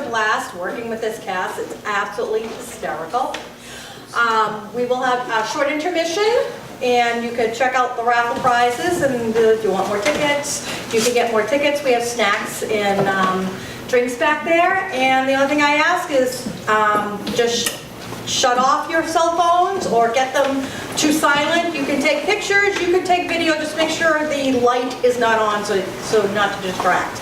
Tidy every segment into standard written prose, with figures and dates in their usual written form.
a blast working with this cast. It's absolutely hysterical. We will have a short intermission, and you could check out the raffle prizes, and if you want more tickets, you can get more tickets. We have snacks and drinks back there, and the only thing I ask is just shut off your cell phones or get them to silent. You can take pictures, you can take video, just make sure the light is not on so not to distract.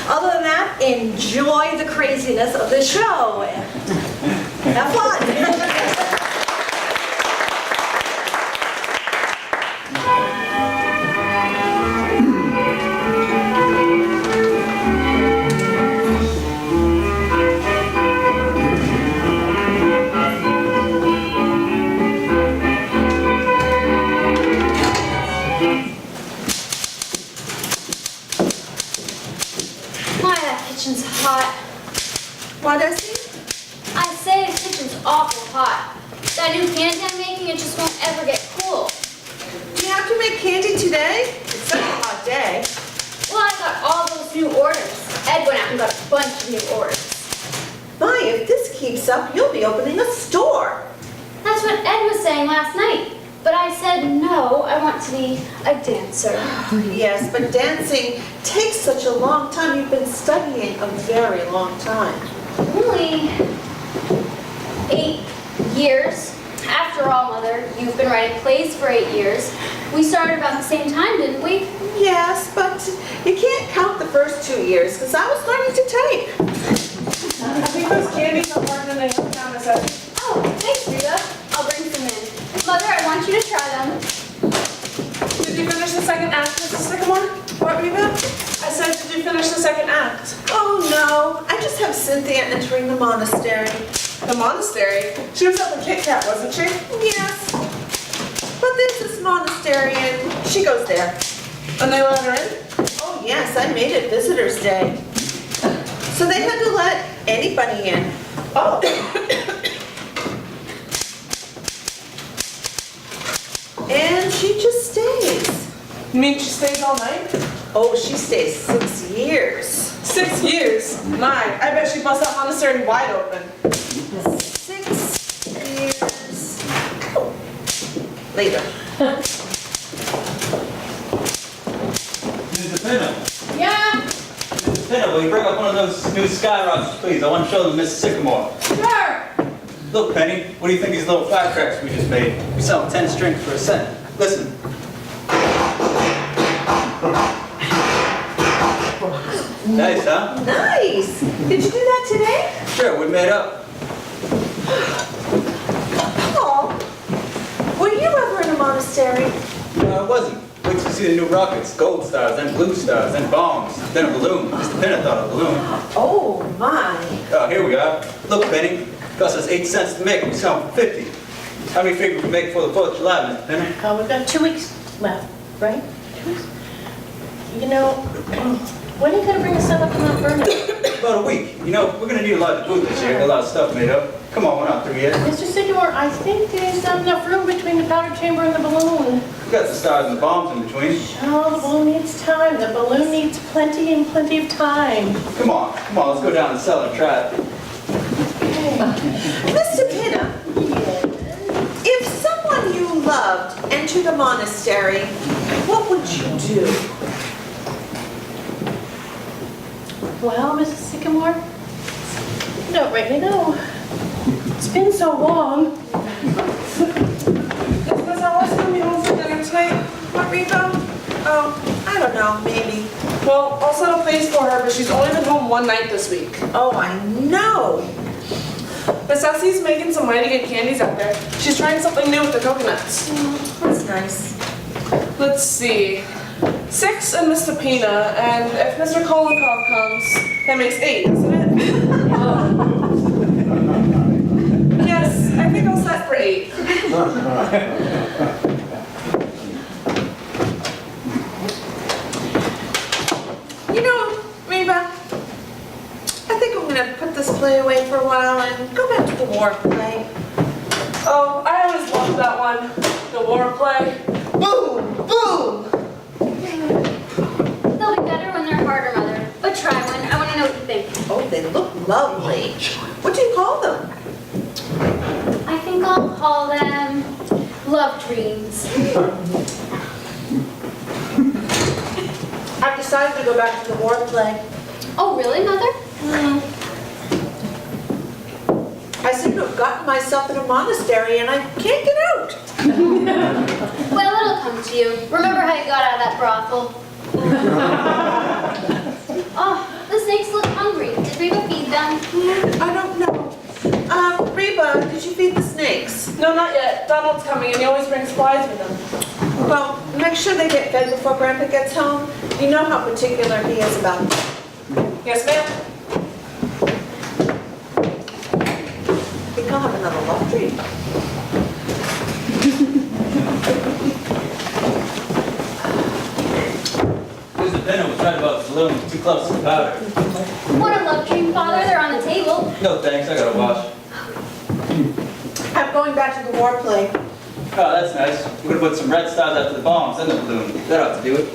Other than that, enjoy the craziness of this show. Have fun. What is it? I say the kitchen's awful hot. That new candy I'm making, it just won't ever get cool. Do you have to make candy today? It's such a hot day. Well, I got all those new orders. Ed went out and got a bunch of new orders. My, if this keeps up, you'll be opening a store. That's what Ed was saying last night. But I said, no, I want to be a dancer. Yes, but dancing takes such a long time. You've been studying a very long time. Only 8 years. After all, Mother, you've been writing plays for 8 years. We started about the same time, didn't we? Yes, but you can't count the first 2 years because I was learning to type. I think those candies are more than they have down a second. Oh, thanks, Rita. I'll bring some in. Mother, I want you to try them. Did you finish the second act, Mrs. Sycamore? What, Reba? I said, did you finish the second act? Oh no, I just have Cynthia entering the monastery. The monastery? She was at the Kit Kat, wasn't she? Yes, but there's this monastery and she goes there. And they let her in? Oh yes, I made it Visitor's Day. So they had to let anybody in. Oh. And she just stays. You mean she stays all night? Oh, she stays 6 years. 6 years? My, I bet she busts that monastery wide open. 6 years. Oh. Later. Mr. Pinner. Yeah, Mr. Pinner, will you bring up one of those new sky rockets, please? I want to show them Miss Sycamore. sure. Look, Penny, what do you think of these little firecrackers we just made? We sell 10 strings for $1. Listen. Nice, huh? Nice. Did you do that today? Sure, we made up. Paul, were you ever in a monastery? No, I wasn't. Wait till you see the new rockets. Gold stars, then blue stars, then bombs, then a balloon. Mr. Pinner thought a balloon. Oh my. Oh, here we are. Look, Penny, cost us 8 cents to make. We sell them for 50. How many figure we can make before the 4th of July, Mr. Penny? We've got 2 weeks left, right? 2 weeks? You know, when are you going to bring us up to Mount Vernon? About a week. You know, we're going to need a lot of food this year. A lot of stuff made up. Come on, we're not through yet. Mr. Sycamore, I think there's not enough room between the powder chamber and the balloon. We got the stars and the bombs in between. Oh, the balloon needs time. The balloon needs plenty and plenty of time. Come on, let's go down and sell and try it. Mr. Pinner, if someone you loved entered a monastery, what would you do? Well, Mrs. Sycamore, I don't really know. It's been so long. Is Miss Alice going to be home for dinner tonight? What, Reba? Oh, I don't know, maybe. Well, I'll settle place for her, but she's only been home one night this week. Oh, I know. Miss Essie's making some mighty good candies out there. She's trying something new with the coconuts. That's nice. Let's see. 6 and Mr. Pina, and if Mr. Kolonkov comes, that makes 8, doesn't it? Yes, I think I'll set for 8. You know, Reba, I think I'm going to put this play away for a while and go back to the war play. Oh, I always loved that one. The war play. Boom! Boom! They'll be better when they're harder, Mother. But try one. I want to me know what you think. Oh, they look lovely. What do you call them? I think I'll call them love dreams. I've decided to go back to the war play. Oh, really, Mother? I seem to have gotten myself in a monastery and I can't get out. Well, it'll come to you. Remember how you got out of that brothel? Oh, the snakes look hungry. Did Reba feed them? I don't know. Reba, did you feed the snakes? No, not yet. Donald's coming and he always brings supplies with him. Well, make sure they get fed before Grandpa gets home. You know how particular he is about that. Yes, ma'am. I think I'll have another love dream. Mr. Bennett was right about the balloons too close to the powder. What a love dream, Father. They're on the table. No thanks, I gotta wash. I'm going back to the war play. Oh, that's nice. We're gonna put some red stars after the bombs and the balloon. That ought to do it.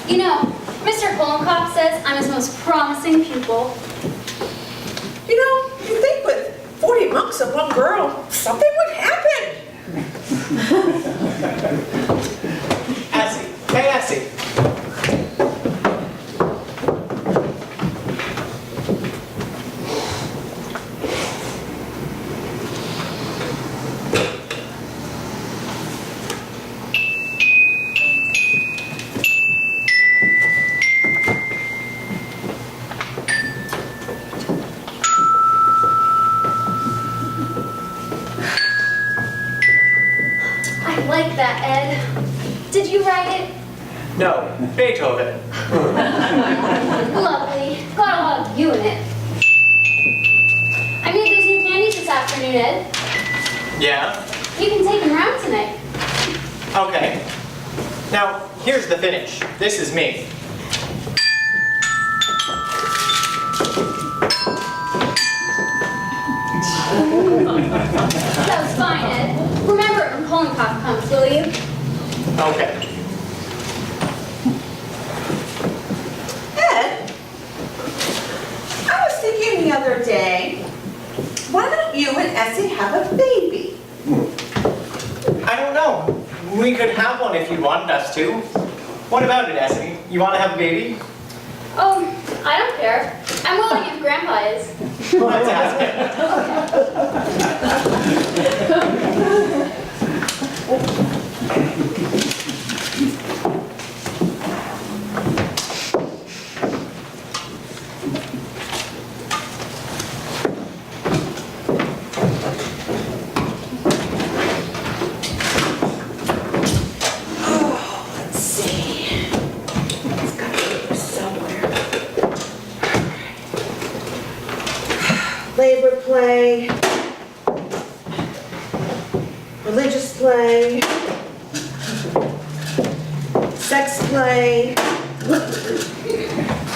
You know, Mr. Kolenkopf says I'm his most promising pupil. You know, you think with 40 monks and one girl, something would happen. Essie. Hey, Essie. I like that, Ed. Did you write it? No, Beethoven. Lovely. Got a lot of you in it. I made those new candies this afternoon, Ed. Yeah? You can take them around tonight. Okay. Now, here's the finish. This is me. That was fine, Ed. Remember it when Kolenkopf comes, will you? Okay. Ed, I was thinking the other day, why don't you and Essie have a baby? I don't know. We could have one if you wanted us to. What about it, Essie? You want to have a baby? Oh, I don't care. I'm willing if Grandpa is. Let's ask him. Let's see. It's got to be here somewhere. Labor play. Religious play. Sex play.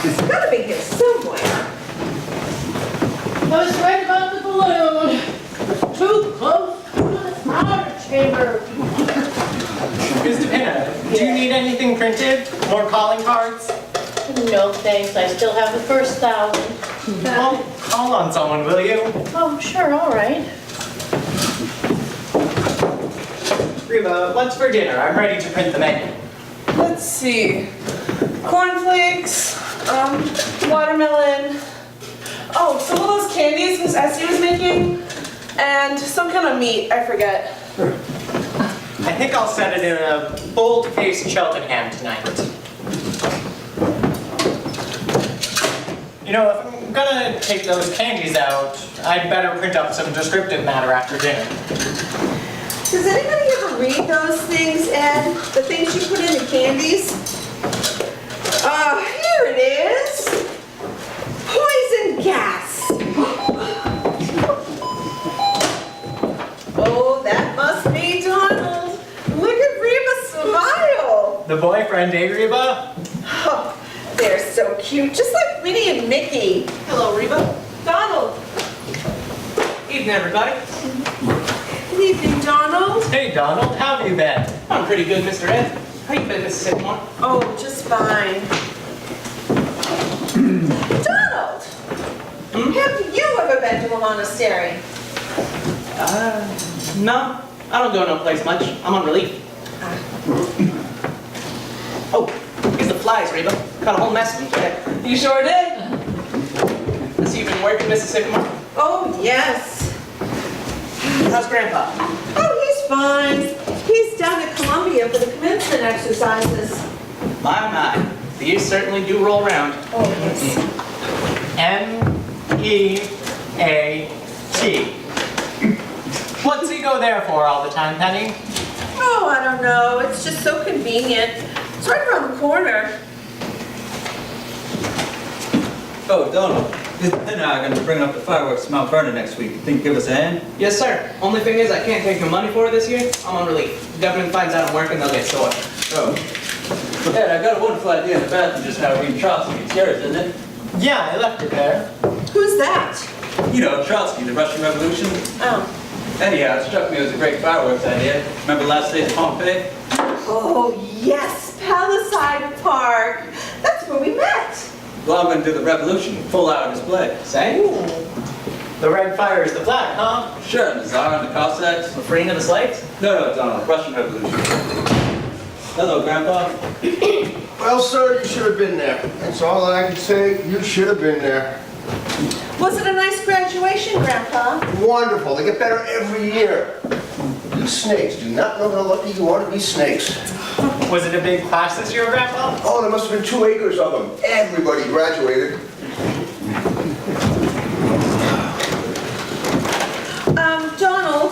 It's got to be here somewhere. I was right about the balloon. Too close to the powder chamber. Mr. Pinna, do you need anything printed? More calling cards? No thanks, I still have the first 1,000. Well, call on someone, will you? Oh, sure, all right. Reba, what's for dinner? I'm ready to print the menu. Let's see. Cornflakes, watermelon. Oh, some of those candies Miss Essie was making, and some kind of meat, I forget. I think I'll set it in a bold-faced Cheltenham tonight. You know, if I'm gonna take those candies out, I'd better print up some descriptive matter after dinner. Does anybody ever read those things, Ed? The things you put in the candies? Here it is. Poison gas. Oh, that must be Donald. Look at Reba's smile. The boyfriend, eh, Reba? Oh, they're so cute, just like Minnie and Mickey. Hello, Reba. Donald. Evening, everybody. Good evening, Donald. Hey, Donald, how have you been? I'm pretty good, Mr. Ed. How you been, Mrs. Sycamore? Oh, just fine. Donald! Have you ever been to a monastery? No, I don't go no place much. I'm on relief. Oh, here's the flies, Reba. Got a whole mess of them today. You sure did. I see you've been working, Mrs. Sycamore. Oh, yes. How's Grandpa? Oh, he's fine. He's down at Columbia for the commencement exercises. My. The years certainly do roll around. Oh, yes. M-E-A-T. What's he go there for all the time, Penny? Oh, I don't know. It's just so convenient. It's right around the corner. Oh, Donald, this and I are going to bring up the fireworks to Mount Vernon next week. You think you give us a hand? Yes, sir. Only thing is I can't take your money for it this year. I'm on relief. If the government finds out I'm working, they'll get sore. Oh. Ed, I got a wonderful idea in the bathroom just how we Trotsky. It's yours, isn't it? Yeah, I left it there. Who's that? You know, Trotsky, the Russian Revolution. Oh. Anyhow, it struck me as a great fireworks idea. Remember last day's Pompeii? Oh, yes. Palisade Park. That's where we met. Well, I'm going to do the revolution, full-hour display. Say? The red fire is the flag, huh? Sure, and the Tsar and the Cossacks. The freeing of the slaves? No, Donald, Russian Revolution. Hello, Grandpa. Well, sir, you should have been there. That's all that I can say. You should have been there. Was it a nice graduation, Grandpa? Wonderful. They get better every year. You snakes do not know how lucky you are to be snakes. Was it a big class this year, Grandpa? Oh, there must have been 2 acres of them. Everybody graduated. Donald,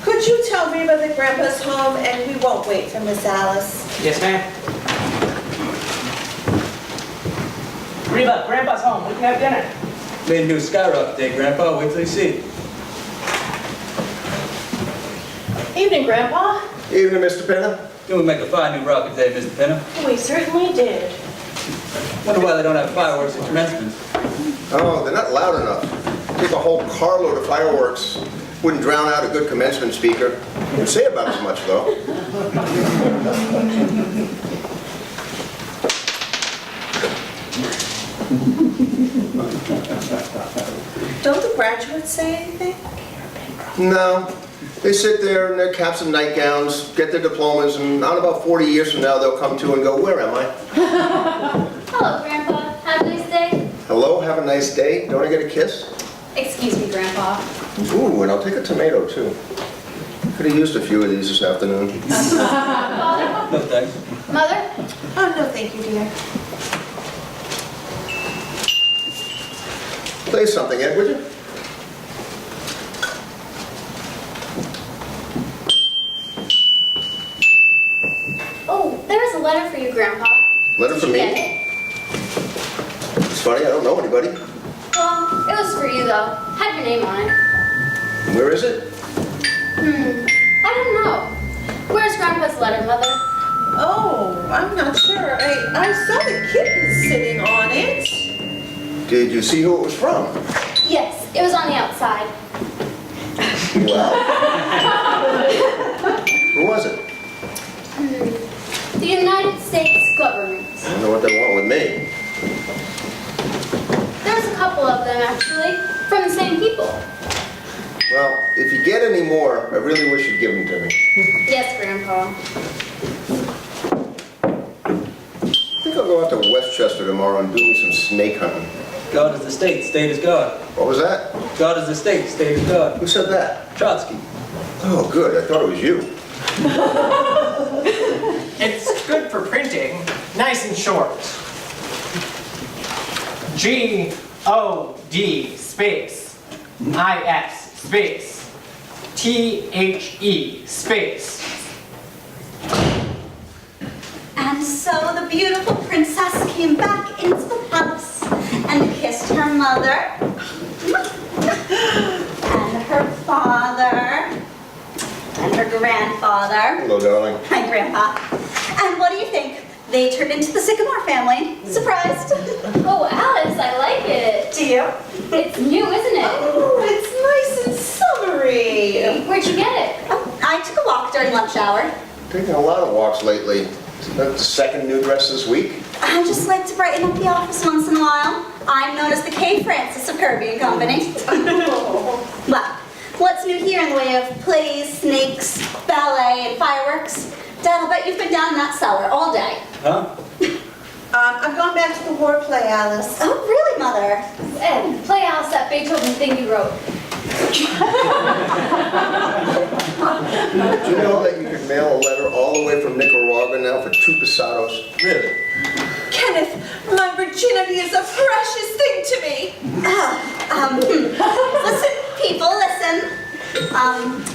could you tell Reba that Grandpa's home and we won't wait for Miss Alice? Yes, ma'am. Reba, Grandpa's home. We can have dinner. Made a new skyrocket day, Grandpa. Wait till you see it. Evening, Grandpa. Evening, Mr. Penna. Didn't we make a fine new rocket day, Mr. Penna? We certainly did. Wonder why they don't have fireworks at commencement. Oh, they're not loud enough. Take a whole carload of fireworks. Wouldn't drown out a good commencement speaker. Wouldn't say about as much, though. Don't the graduates say anything? No. They sit there in their caps and nightgowns, get their diplomas, and out about 40 years from now, they'll come to and go, where am I? Hello, Grandpa. Have a nice day. Hello, have a nice day. Don't I get a kiss? Excuse me, Grandpa. Ooh, and I'll take a tomato, too. Could have used a few of these this afternoon. Father? No thanks. Mother? Oh, no, thank you, dear. Play something, Ed, would you? Oh, there was a letter for you, Grandpa. Letter Did for you me? get it? It's funny, I don't know anybody. Well, it was for you, though. Had your name on it. Where is it? I don't know. Where's Grandpa's letter, Mother? Oh, I'm not sure. I saw the kitten sitting on it. Did you see who it was from? Yes, it was on the outside. Well. Who was it? The United States government. I don't know what they want with me. There's a couple of them, actually, from the same people. Well, if you get any more, I really wish you'd give them to me. Yes, Grandpa. I think I'll go out to Westchester tomorrow and do me some snake hunting. God is the state, state is God. What was that? God is the state, state is God. Who said that? Trotsky. Oh, good. I thought it was you. It's good for printing. Nice and short. G-O-D space I-S space T-H-E space. And so the beautiful princess came back into the palace and kissed her mother and her father and her grandfather. Hello, darling. Hi, Grandpa. And what do you think? They turned into the Sycamore family. Surprised? Oh, Alice, I like it. Do you? It's new, isn't it? Oh, it's nice and summery. Where'd you get it? I took a walk during lunch hour. Taking a lot of walks lately. Isn't that the second new dress this week? I just like to brighten up the office once in a while. I'm known as the K. Francis of Kirby and Company. Well, what's new here in the way of plays, snakes, ballet, and fireworks? Dad, I'll bet you've been down in that cellar all day. Huh? I've gone back to the war play, Alice. Oh, really, Mother? And play Alice that Beethoven thing you wrote. Do you know that you can mail a letter all the way from Nicaragua now for 2 pesetos? Really? Kenneth, my virginity is a precious thing to me. Listen, people, listen.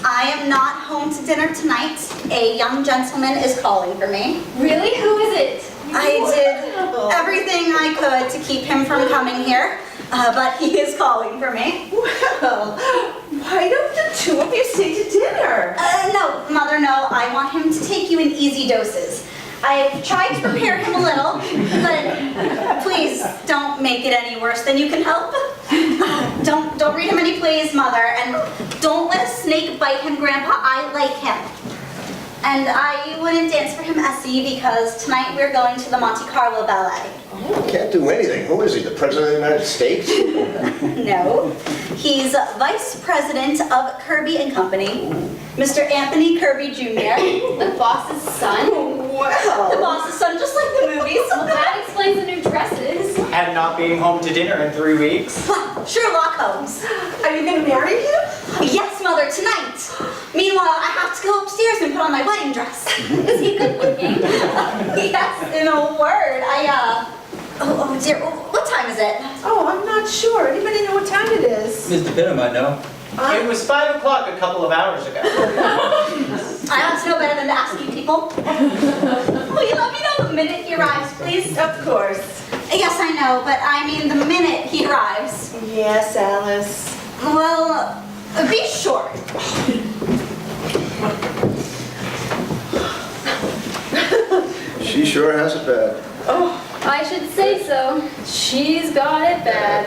I am not home to dinner tonight. A young gentleman is calling for me. Really? Who is it? I did everything I could to keep him from coming here, but he is calling for me. Well, why don't the two of you stay to dinner? No, Mother, no. I want him to take you in easy doses. I've tried to prepare him a little, but please don't make it any worse than you can help. Don't read him any plays, Mother, and don't let a snake bite him, Grandpa. I like him. And I wouldn't dance for him, Essie, because tonight we're going to the Monte Carlo Ballet. Can't do anything. Who is he, the President of the United States? No, he's Vice President of Kirby and Company, Mr. Anthony Kirby Jr. The boss's son? Well, The boss's son, just like the movies. Well, that explains the new dresses. And not being home to dinner in 3 weeks. Sherlock Holmes. are you going to marry him? Yes, Mother, tonight. Meanwhile, I have to go upstairs and put on my wedding dress. Is he good looking? Yes, in a word. Oh dear, what time is it? Oh, I'm not sure. Anybody know what time it is? Mr. Pinner might know. It was 5 o'clock a couple of hours ago. I ought to know better than to ask you people. Will you let me know the minute he arrives, please? Of course. Yes, I know, but I mean the minute he arrives. Yes, Alice. Well, be sure. She sure has it bad. I should say so. She's got it bad.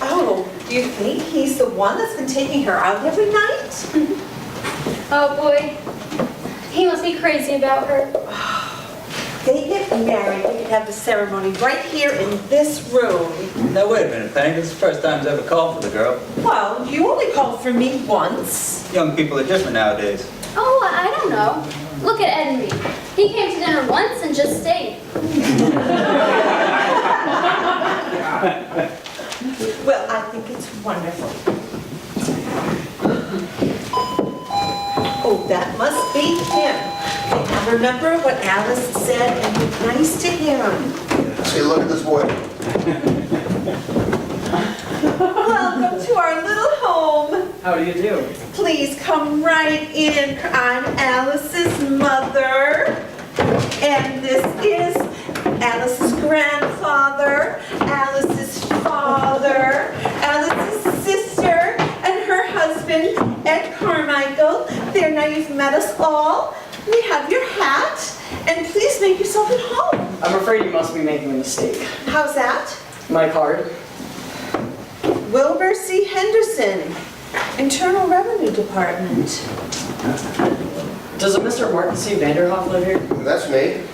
Oh, do you think he's the one that's been taking her out every night? Oh boy. He must be crazy about her. They get married, we could have the ceremony right here in this room. Now, wait a minute, Penny. This is the first time I've ever called for the girl. Well, you only called for me once. Young people are different nowadays. Oh, I don't know. Look at Ed and me. He came to dinner once and just stayed. Well, I think it's wonderful. Oh, that must be him. Now remember what Alice said and be nice to him. See, look at this boy. Welcome to our little home. How do you do? Please come right in. I'm Alice's mother. And this is Alice's grandfather, Alice's father, Alice's sister, and her husband, Ed Carmichael. There, now you've met us all. We have your hat, and please make yourself at home. I'm afraid you must be making a mistake. How's that? My card? Wilbur C. Henderson, Internal Revenue Department. Does a Mr. Martin C. Vanderhoff live here? That's me.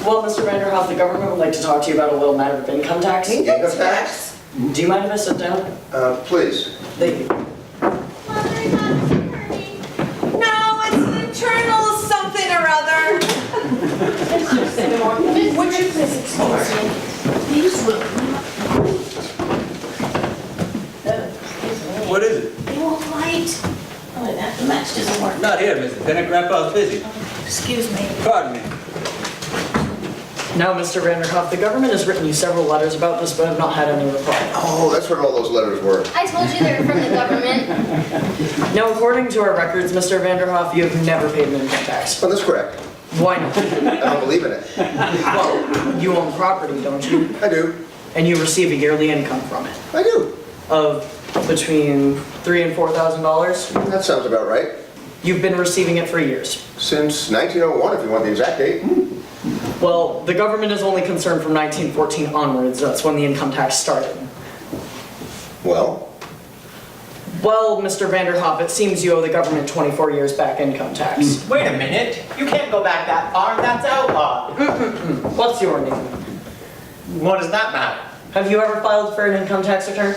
Well, Mr. Vanderhoff, the government would like to talk to you about a little matter of income tax. Income tax? Do you mind if I sit down? Please. Thank you. No, it's an internal something or other. Would you please excuse me? These will. What is it? They won't light. Oh, that the match doesn't work. Not here, Mr. Pinner. Grandpa's busy. Excuse me. Pardon me. Now, Mr. Vanderhoff, the government has written you several letters about this, but have not had any reply. Oh, that's what all those letters were. I told you they were from the government. Now, according to our records, Mr. Vanderhoff, you have never paid an income tax. Well, that's correct. Why not? I don't believe in it. Well, you own property, don't you? I do. And you receive a yearly income from it I do. of between $3,000 and $4,000. That sounds about right. You've been receiving it for years. Since 1901, if you want the exact date. Well, the government is only concerned from 1914 onwards. That's when the income tax started. Well, Well, Mr. Vanderhoff, it seems you owe the government 24 years back income tax. Wait a minute. You can't go back that far. That's outlawed. What's your name? What does that matter? Have you ever filed for an income tax return?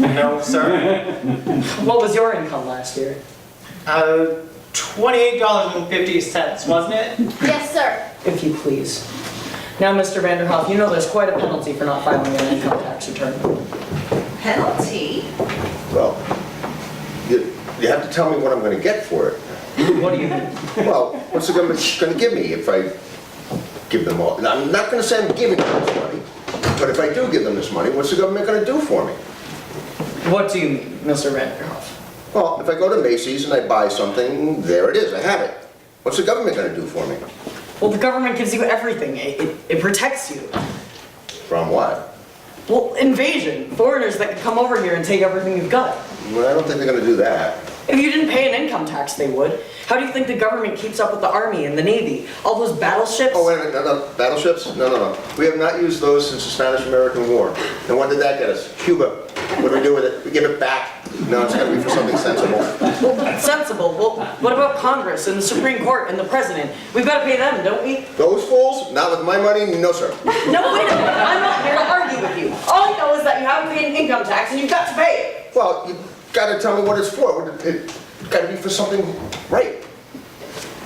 No, sir. What was your income last year? $28.50, wasn't it? Yes, sir. If you please. Now, Mr. Vanderhoff, you know there's quite a penalty for not filing an income tax return. Penalty? Well, you have to tell me what I'm gonna get for it. What do you mean? Well, what's the government gonna give me if I give them all? I'm not gonna say I'm giving them this money, but if I do give them this money, what's the government gonna do for me? What do you mean, Mr. Vanderhoff? Well, if I go to Macy's and I buy something, there it is, I have it. What's the government gonna do for me? Well, the government gives you everything. It protects you. From what? Well, invasion. Foreigners that could come over here and take everything you've got. Well, I don't think they're gonna do that. If you didn't pay an income tax, they would. How do you think the government keeps up with the Army and the Navy? All those battleships? Oh, wait a minute, no, battleships? No. We have not used those since the Spanish-American War. And when did that get us? Cuba. What do we do with it? We give it back. No, it's gotta be for something sensible. Well, sensible. Well, what about Congress and the Supreme Court and the President? We've got to pay them, don't we? Those fools? Not with my money? No, sir. No, wait a minute. I'm not here to argue with you. All I know is that you haven't paid an income tax and you've got to pay it. Well, you gotta tell me what it's for. It gotta be for something right.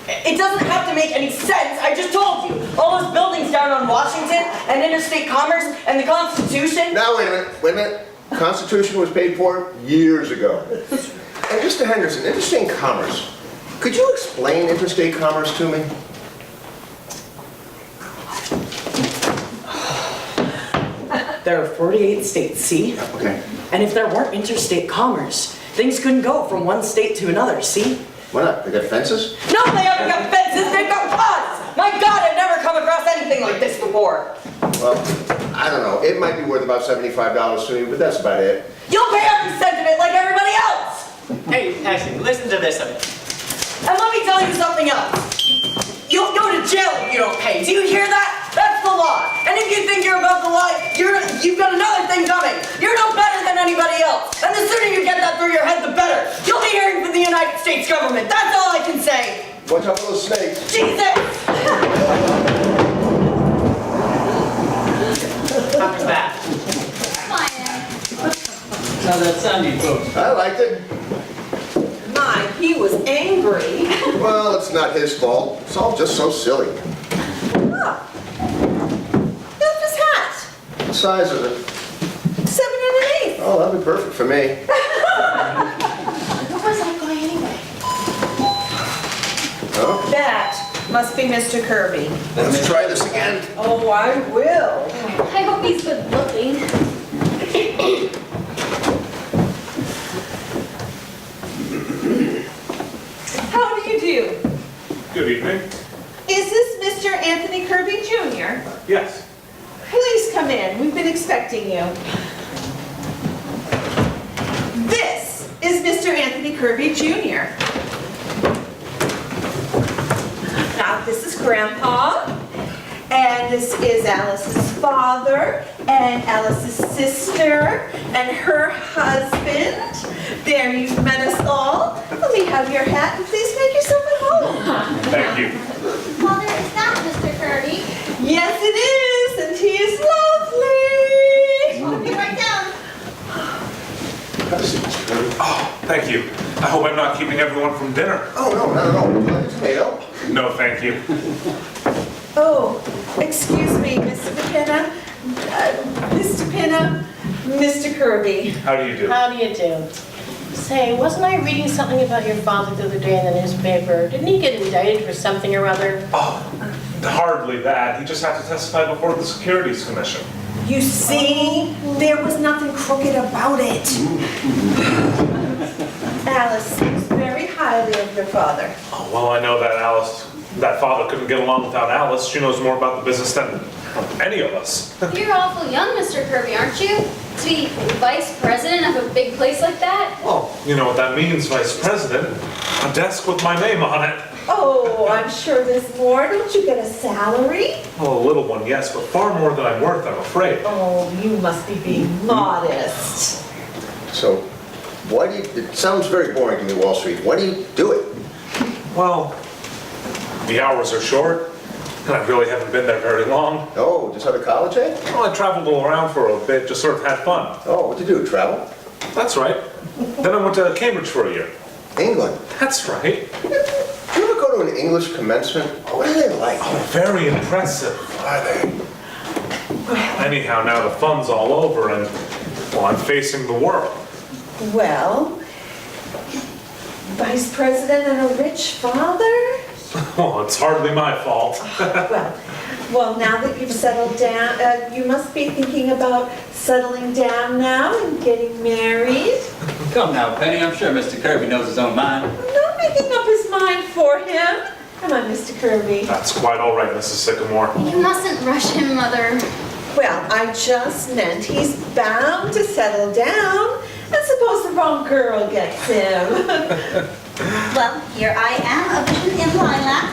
It doesn't have to make any sense. I just told you. All those buildings down on Washington and interstate commerce and the Constitution. Now, wait a minute. Constitution was paid for years ago. And Mr. Henderson, interstate commerce. Could you explain interstate commerce to me? There are 48 states, see? Okay. And if there weren't interstate commerce, things couldn't go from one state to another, see? Why not? They got fences? No, they haven't got fences, they've got pods! My God, I've never come across anything like this before. Well, I don't know. It might be worth about $75 to me, but that's about it. You'll pay every cent of it like everybody else! Hey, Ashley, listen to this a bit. And let me tell you something else. You'll go to jail if you don't pay. Do you hear that? That's the law. And if you think you're above the law, you've got another thing coming. You're no better than anybody else. And the sooner you get that through your head, the better. You'll be hearing from the United States government. That's all I can say. Watch out for those snakes. Jesus! How was that? Fine. How's that sound, you folks? I liked it. My, he was angry. Well, it's not his fault. It's all just so silly. Ah. Look his hat. What size is it? 7 1/8. Oh, that'd be perfect for me. Where was I going anyway? Oh, That must be Mr. Kirby. let's try this again. Oh, I will. I hope he's good looking. How do you do? Good evening. Is this Mr. Anthony Kirby Jr.? Yes. Please come in. We've been expecting you. This is Mr. Anthony Kirby Jr. Now, this is Grandpa, and this is Alice's father, and Alice's sister, and her husband. There, you've met us all. Let me have your hat, and please make yourself at home. Thank you. Mother, is that Mr. Kirby? Yes, it is, and he is lovely. I'll be right down. Have a seat, Mr. Kirby. Oh, thank you. I hope I'm not keeping everyone from dinner. Oh, no, not at all. Would you like a tomato? No, thank you. Oh, excuse me, Mr. Pinna. Mr. Pinna, Mr. Kirby. How do you do? How do you do? Say, wasn't I reading something about your father the other day in the newspaper? Didn't he get indicted for something or other? Oh, hardly that. He just had to testify before the Securities Commission. You see, there was nothing crooked about it. Alice speaks very highly of your father. Oh, well, I know that father couldn't get along without Alice. She knows more about the business than any of us. You're awful young, Mr. Kirby, aren't you? To be vice president of a big place like that? Well, you know what that means, Vice President. A desk with my name on it. Oh, I'm sure there's more. Don't you get a salary? Well, a little one, yes, but far more than I'm worth, I'm afraid. Oh, you must be being modest. So, Why do you, it sounds very boring to me, Wall Street. Why do you do it? Well, the hours are short, and I really haven't been there very long. Oh, just out of college, eh? Well, I traveled all around for a bit, just sort of had fun. Oh, what'd you do, travel? That's right. Then I went to Cambridge for a year. England. That's right. Did you ever go to an English commencement? What are they like? Oh, very impressive. Are they? Anyhow, now the fun's all over, and, well, I'm facing the world. Well, Vice President and a rich father? Well, it's hardly my fault. Well, now that you've settled down, you must be thinking about settling down now and getting married. Come now, Penny, I'm sure Mr. Kirby knows his own mind. I'm not making up his mind for him. Come on, Mr. Kirby. That's quite all right, Mrs. Sycamore. You mustn't rush him, Mother. Well, I just meant he's bound to settle down. And suppose the wrong girl gets him. Well, here I am, a vision in lilac.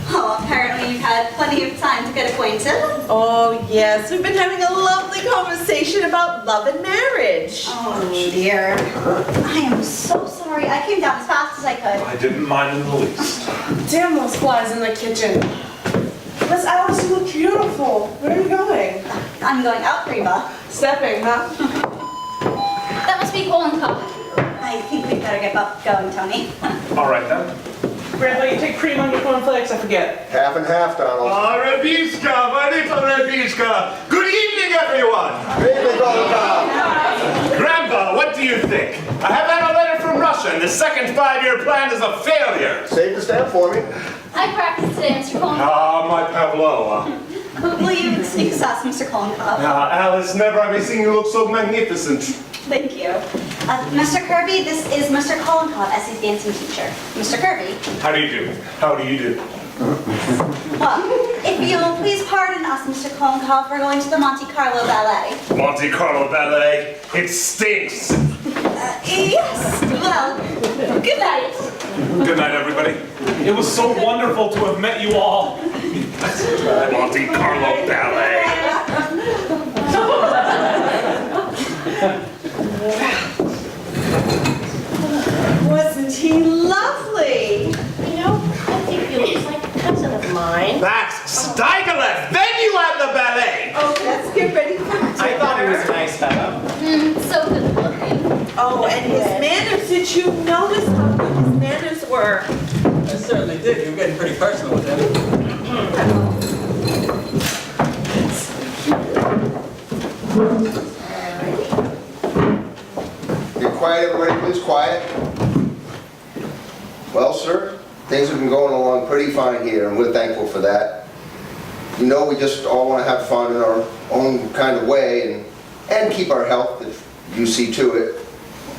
Apparently you've had plenty of time to get acquainted. Oh, yes. We've been having a lovely conversation about love and marriage. Oh, dear. I am so sorry. I came down as fast as I could. I didn't mind in the least. Damn those flies in the kitchen. Miss Alice, you look beautiful. Where are you going? I'm going out, Reba. Stepping, huh? That must be Colin Cup. I think we'd better get going, Tony. All right, then. Grandpa, you take cream on your cornflakes? I forget. Half and half, Donald. Rebiska, Vanita Rebiska. Good evening, everyone. Good evening, Donald. Grandpa, what do you think? I have had a letter from Russia, and the second 5-year plan is a failure. Save the stamp for me. I practiced today, Mr. Colin. Ah, my Pavlova. Will you excuse us, Mr. Collincup? Now, Alice, never have I seen you look so magnificent. Thank you. Mr. Kirby, this is Mr. Collincup, Essie's dancing teacher. Mr. Kirby. How do you do? How do you do? Well, if you'll please pardon us, Mr. Collincup, we're going to the Monte Carlo Ballet. Monte Carlo Ballet, it stinks. Yes, well, good night. Good night, everybody. It was so wonderful to have met you all. Monte Carlo Ballet. Wasn't he lovely? You know, I think he looks like a cousin of mine. Max Steigerlev, then you had the ballet. Oh, let's get ready for dinner. I thought he was a nice fellow. So good looking. Oh, and his manners, did you notice how good his manners were? I certainly did. You were getting pretty personal with him. Be quiet, everybody, please, quiet. Well, sir, things have been going along pretty fine here, and we're thankful for that. You know, we just all want to have fun in our own kind of way and keep our health, if you see to it.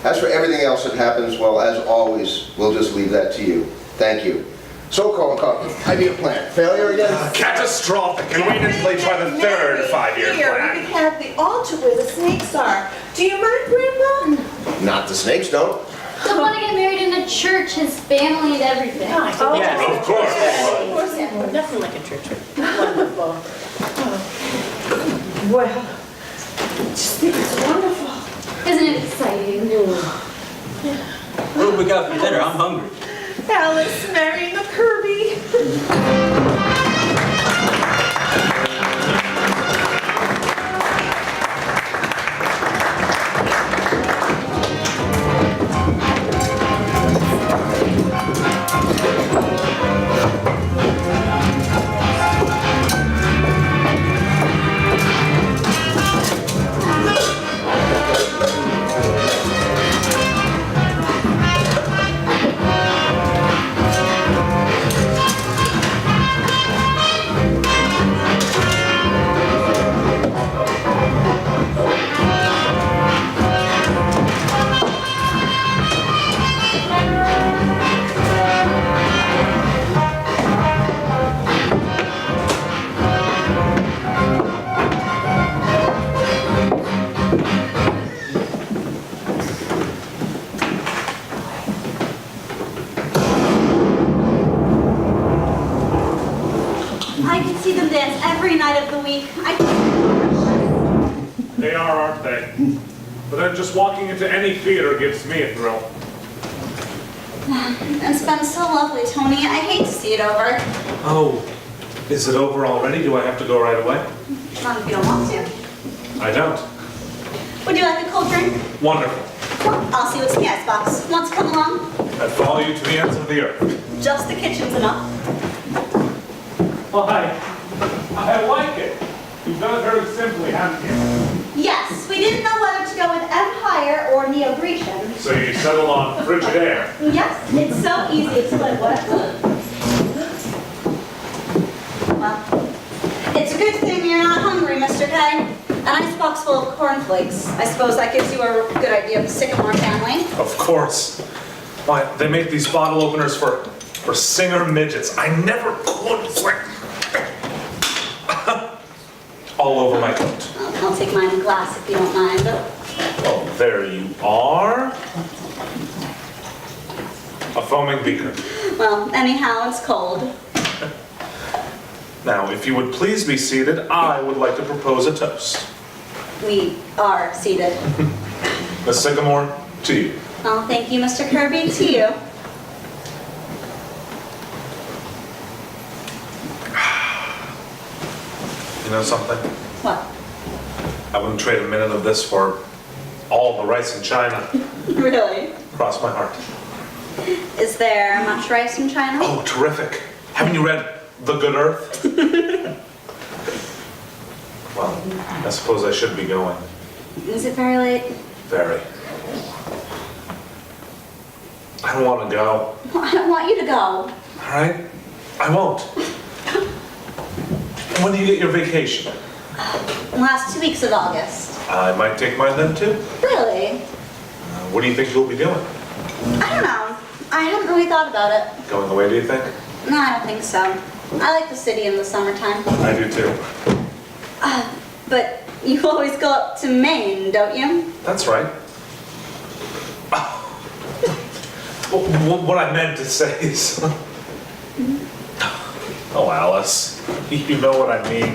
As for everything else that happens, well, as always, we'll just leave that to you. Thank you. So, Colin Coffey, I need a plan. Failure again? Catastrophic, and wait until they try the third 5-year Here, we plan. can have the altar where the snakes are. Do you mind, Grandma? Not the snakes, don't. He'll want to get married in a church, his family and everything. Oh, Yes, Of course. of course it would. Nothing like a church wedding. Wonderful. Well, just think it's wonderful. Isn't it exciting? What have we got for dinner? I'm hungry. Alice marrying a Kirby. I can see them dance every night of the week. They are, aren't they? but then just walking into any theater gives me a thrill. It's been so lovely, Tony. I hate to see it over. Oh, is it over already? Do I have to go right away? Not if you don't want to. I don't. Would you like a cold drink? Wonderful. Well, I'll see what's in the icebox. Want to come along? I follow you to the ends of the earth. Just the kitchen's enough. Why? I like it. You've done it very simply, haven't you? Yes, we didn't know whether to go with Empire or Neo-Grecian. So you settle on frigid air. Yes, it's so easy to split whatever. Well, it's a good thing you're not hungry, Mr. K. An icebox full of cornflakes. I suppose that gives you a good idea of the Sycamore family. Of course. Why, they make these bottle openers for singer midgets. I never could. All over my coat. I'll take mine in glass if you don't mind. Oh, there you are. A foaming beaker. Well, anyhow, it's cold. Now, if you would please be seated, I would like to propose a toast. We are seated. Miss Sycamore, to you. Oh, thank you, Mr. Kirby, to you. You know something? What? I wouldn't trade a minute of this for all the rice in China. Really? Cross my heart. Is there much rice in China? Oh, terrific. Haven't you read The Good Earth? Well, I suppose I should be going. Is it very late? Very. I don't want to go. Well, I don't want you to go. All right? I won't. When do you get your vacation? Last 2 weeks of August. I might take mine then too. Really? What do you think you'll be doing? I don't know. I haven't really thought about it. Going away, do you think? No, I don't think so. I like the city in the summertime. I do too. But you always go up to Maine, don't you? That's right. What I meant to say is... Oh, Alice. You know what I mean.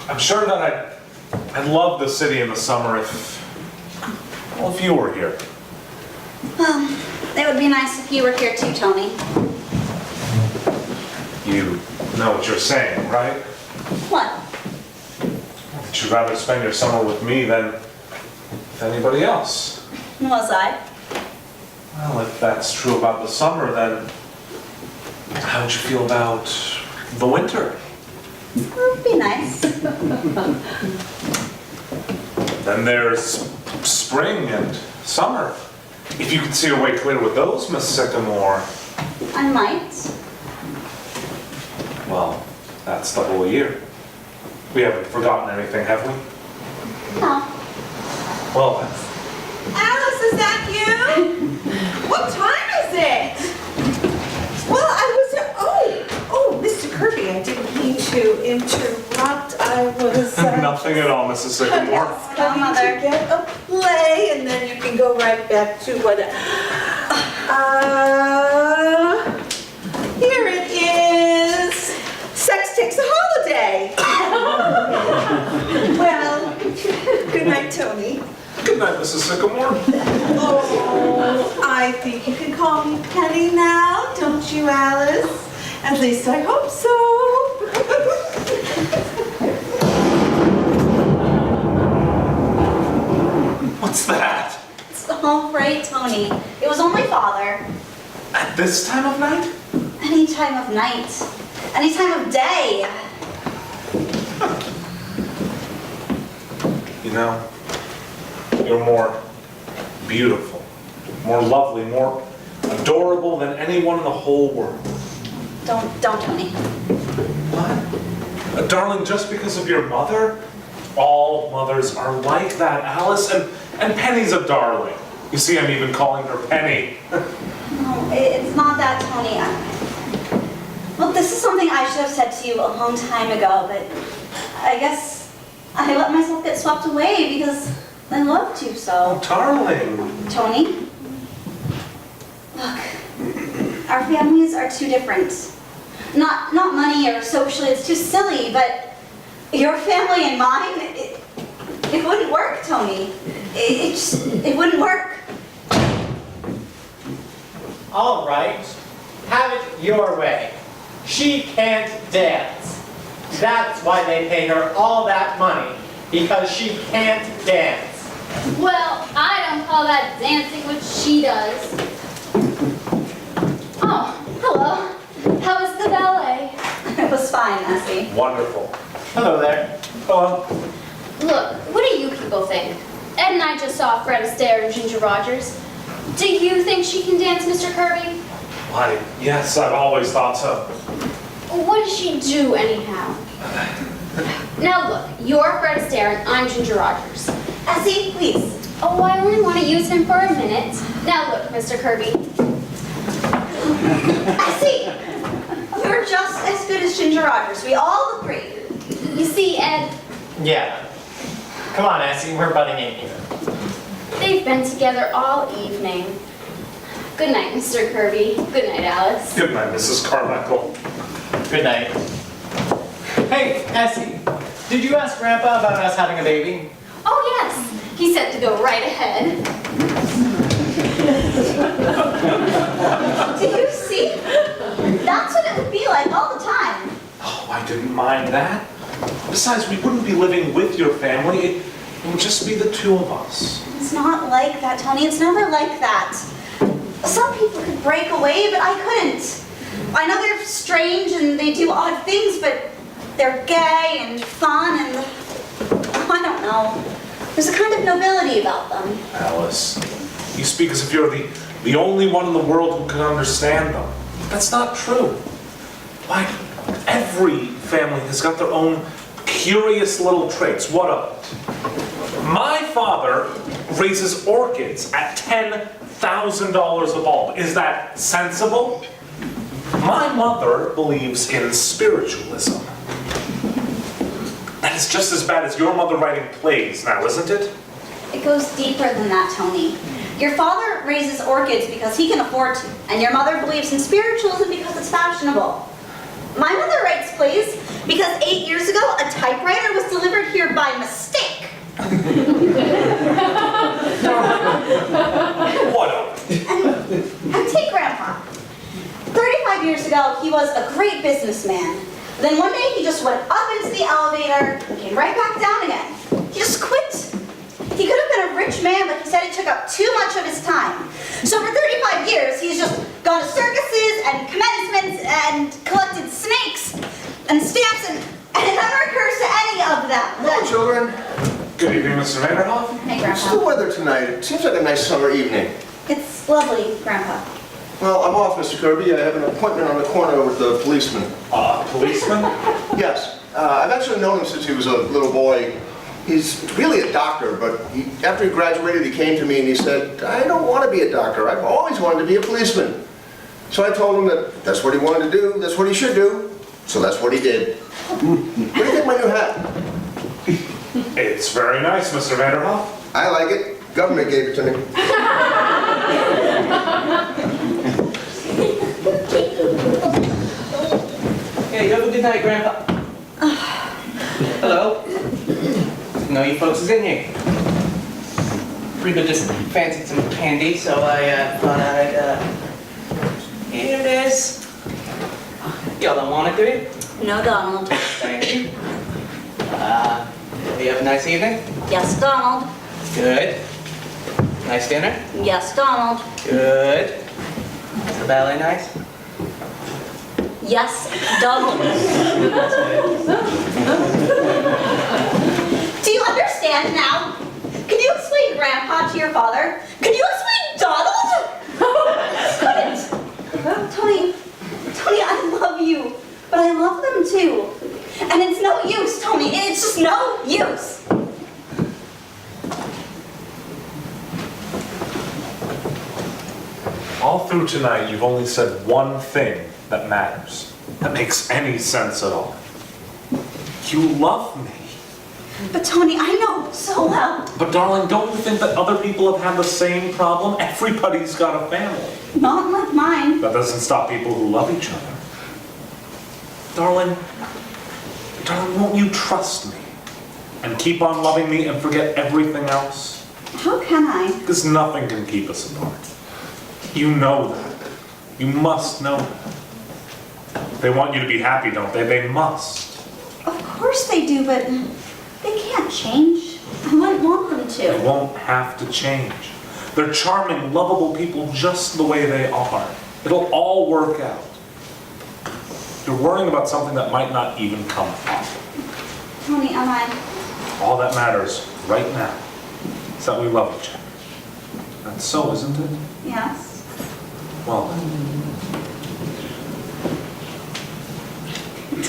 I'm sure that I'd love the city in the summer if you were here. Well, it would be nice if you were here too, Tony. You know what you're saying, right? What? That you'd rather spend your summer with me than with anybody else. Was I? Well, if that's true about the summer, then how would you feel about the winter? It would be nice. Then there's spring and summer. If you could see your way clear with those, Miss Sycamore. I might. Well, that's the whole year. We haven't forgotten anything, have we? No. Well, Alice, is that you? What time is it? Well, oh, Mr. Kirby, I didn't mean to interrupt. I was nothing at all, Mrs. Sycamore. coming to get a play, and then you can go right back to what. Here it is. Sex Takes a Holiday. Well, good night, Tony. Good night, Mrs. Sycamore. Oh, I think you can call me Penny now, don't you, Alice? At least I hope so. What's that? It's all right, Tony. It was only Father. At this time of night? Any time of night. Any time of day. You know, you're more beautiful, more lovely, more adorable than anyone in the whole world. Don't, Tony. What? Darling, just because of your mother? All mothers are like that, Alice, and Penny's a darling. You see, I'm even calling her Penny. No, it's not that, Tony. Well, this is something I should have said to you a long time ago, but I guess I let myself get swept away because I loved you so. Oh, darling. Tony, look, our families are too different. Not money or socially, it's too silly, but your family and mine, It wouldn't work, Tony. It wouldn't work. All right, have it your way. She can't dance. That's why they pay her all that money, because she can't dance. Well, I don't call that dancing what she does. Oh, hello. How was the ballet? It was fine, Essie. Wonderful. Hello there. Hello. Look, what do you people think? Ed and I just saw Fred Astaire and Ginger Rogers. Do you think she can dance, Mr. Kirby? Why, yes, I've always thought so. What does she do anyhow? Now look, you're Fred Astaire and I'm Ginger Rogers. Essie, please. Oh, I only want to use him for a minute. Now look, Mr. Kirby. Essie! You're just as good as Ginger Rogers. We all agree. You see, Ed, Yeah. Come on, Essie, we're butting in here. they've been together all evening. Good night, Mr. Kirby. Good night, Alice. Good night, Mrs. Carmichael. Good night. Hey, Essie, did you ask Grandpa about us having a baby? Oh, yes. He said to go right ahead. Do you see? That's what it would be like all the time. Oh, I didn't mind that. Besides, we wouldn't be living with your family. It would just be the two of us. It's not like that, Tony. It's never like that. Some people could break away, but I couldn't. I know they're strange and they do odd things, but they're gay and fun and I don't know. There's a kind of nobility about them. Alice, you speak as if you're the only one in the world who can understand them. That's not true. Why, every family has got their own curious little traits. What of it? My father raises orchids at $10,000 a bulb. Is that sensible? My mother believes in spiritualism. That is just as bad as your mother writing plays now, isn't it? It goes deeper than that, Tony. Your father raises orchids because he can afford to, and your mother believes in spiritualism because it's fashionable. My mother writes plays because 8 years ago, a typewriter was delivered here by mistake. What of it? And take Grandpa. 35 years ago, he was a great businessman. Then one day, he just went up into the elevator and came right back down again. He just quit. He could have been a rich man, but he said it took up too much of his time. So for 35 years, he's just gone to circuses and commencements and collected snakes and stamps, and it never occurs to any of them. Hello, children. Good evening, Mr. Vanderhoff. Hey, What's the Grandpa. weather tonight? It seems like a nice summer evening. It's lovely, Grandpa. Well, I'm off, Mr. Kirby. I have an appointment on the corner with the policeman. Policeman? Yes. I've actually known him since he was a little boy. He's really a doctor, but after he graduated, he came to me and he said, I don't want to be a doctor. I've always wanted to be a policeman. So I told him that that's what he wanted to do, that's what he should do. So that's what he did. What do you think of my new hat? It's very nice, Mr. Vanderhoff. I like it. Government gave it to me. Hey, you have a good night, Grandpa. Hello. Know you folks is in here. Reba just fancied some candy, so I thought I'd, here it is. Y'all don't want it, do you? No, Donald. Thank you. You have a nice evening? Yes, Donald. Good. Nice dinner? Yes, Donald. Good. Is the ballet nice? Yes, Donald. Do you understand now? Can you explain Grandpa to your father? Can you explain Donald? Couldn't. Tony, I love you, but I love them too. And it's no use, Tony. It's just no use. All through tonight, you've only said one thing that matters, that makes any sense at all. You love me. But Tony, I know so well. But darling, don't you think that other people have had the same problem? Everybody's got a family. Not like mine. That doesn't stop people who love each other. Darling, won't you trust me? and keep on loving me and forget everything else? How can I? Because nothing can keep us apart. You know that. You must know that. They want you to be happy, don't they? They must. Of course they do, but they can't change. I wouldn't want them They to. won't have to change. They're charming, lovable people just the way they are. It'll all work out. You're worrying about something that might not even come up. Tony, am I? All that matters right now is that we love each other. That's so, isn't it? Yes. Well then.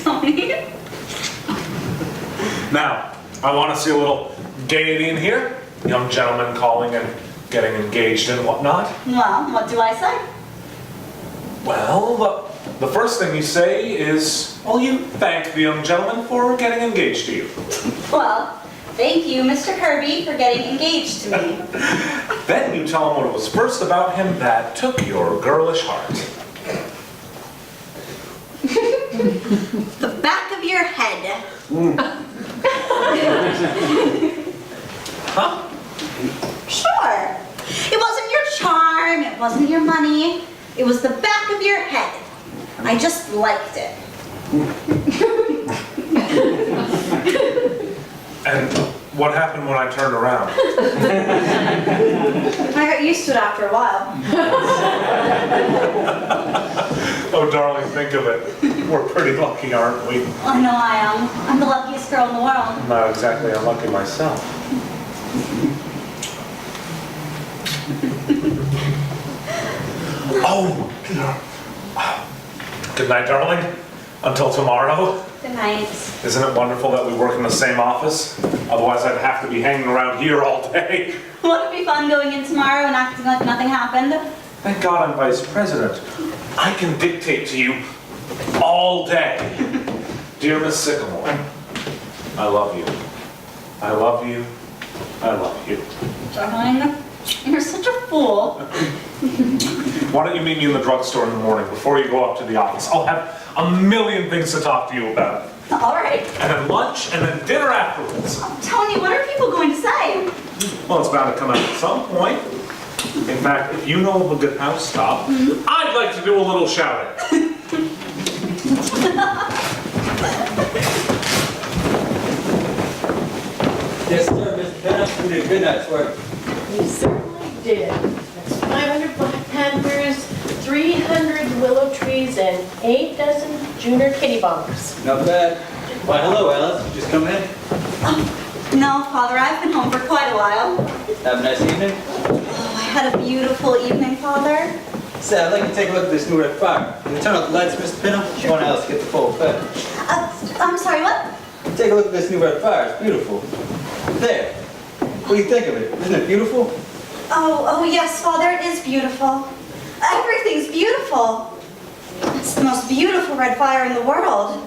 Tony? Now, I want to see a little gaiety in here. Young gentlemen calling and getting engaged and whatnot. Well, what do I say? Well, the first thing you say is, well, you thank the young gentleman for getting engaged to you. Well, thank you, Mr. Kirby, for getting engaged to me. Then you tell him what it was first about him that took your girlish heart. The back of your head. Huh? Sure. It wasn't your charm, it wasn't your money. It was the back of your head. I just liked it. And what happened when I turned around? I got used to it after a while. Oh, darling, think of it. We're pretty lucky, aren't we? I know I am. I'm the luckiest girl in the world. I'm not exactly unlucky myself. Oh, good night, darling. Until tomorrow. Good night. Isn't it wonderful that we work in the same office? Otherwise, I'd have to be hanging around here all day. Won't it be fun going in tomorrow and acting like nothing happened? Thank God I'm vice president. I can dictate to you all day. Dear Miss Sycamore, I love you. I love you. I love you. Darling, you're such a fool. Why don't you meet me in the drugstore in the morning before you go up to the office? I'll have a million things to talk to you about. All right. And then lunch, and then dinner afterwards. Tony, what are people going to say? Well, it's bound to come out at some point. In fact, if you know of a good house stop, I'd like to do a little shouting. Yes, sir, Mr. Bennett, you did a good night's work. You certainly did. That's 500 Black Panthers, 300 willow trees, and 8 dozen junior kitty bombers. Not bad. Why, hello, Alice. Just come in. No, Father, I've been home for quite a while. Have a nice evening. Oh, I had a beautiful evening, Father. Say, I'd like to take a look at this new red fire. Can you turn off the lights, Mr. Pinham? Sure. Want Alice to get the full effect. I'm sorry, what? Take a look at this new red fire. It's beautiful. There. What do you think of it? Isn't it beautiful? Oh, yes, Father, it is beautiful. Everything's beautiful. It's the most beautiful red fire in the world.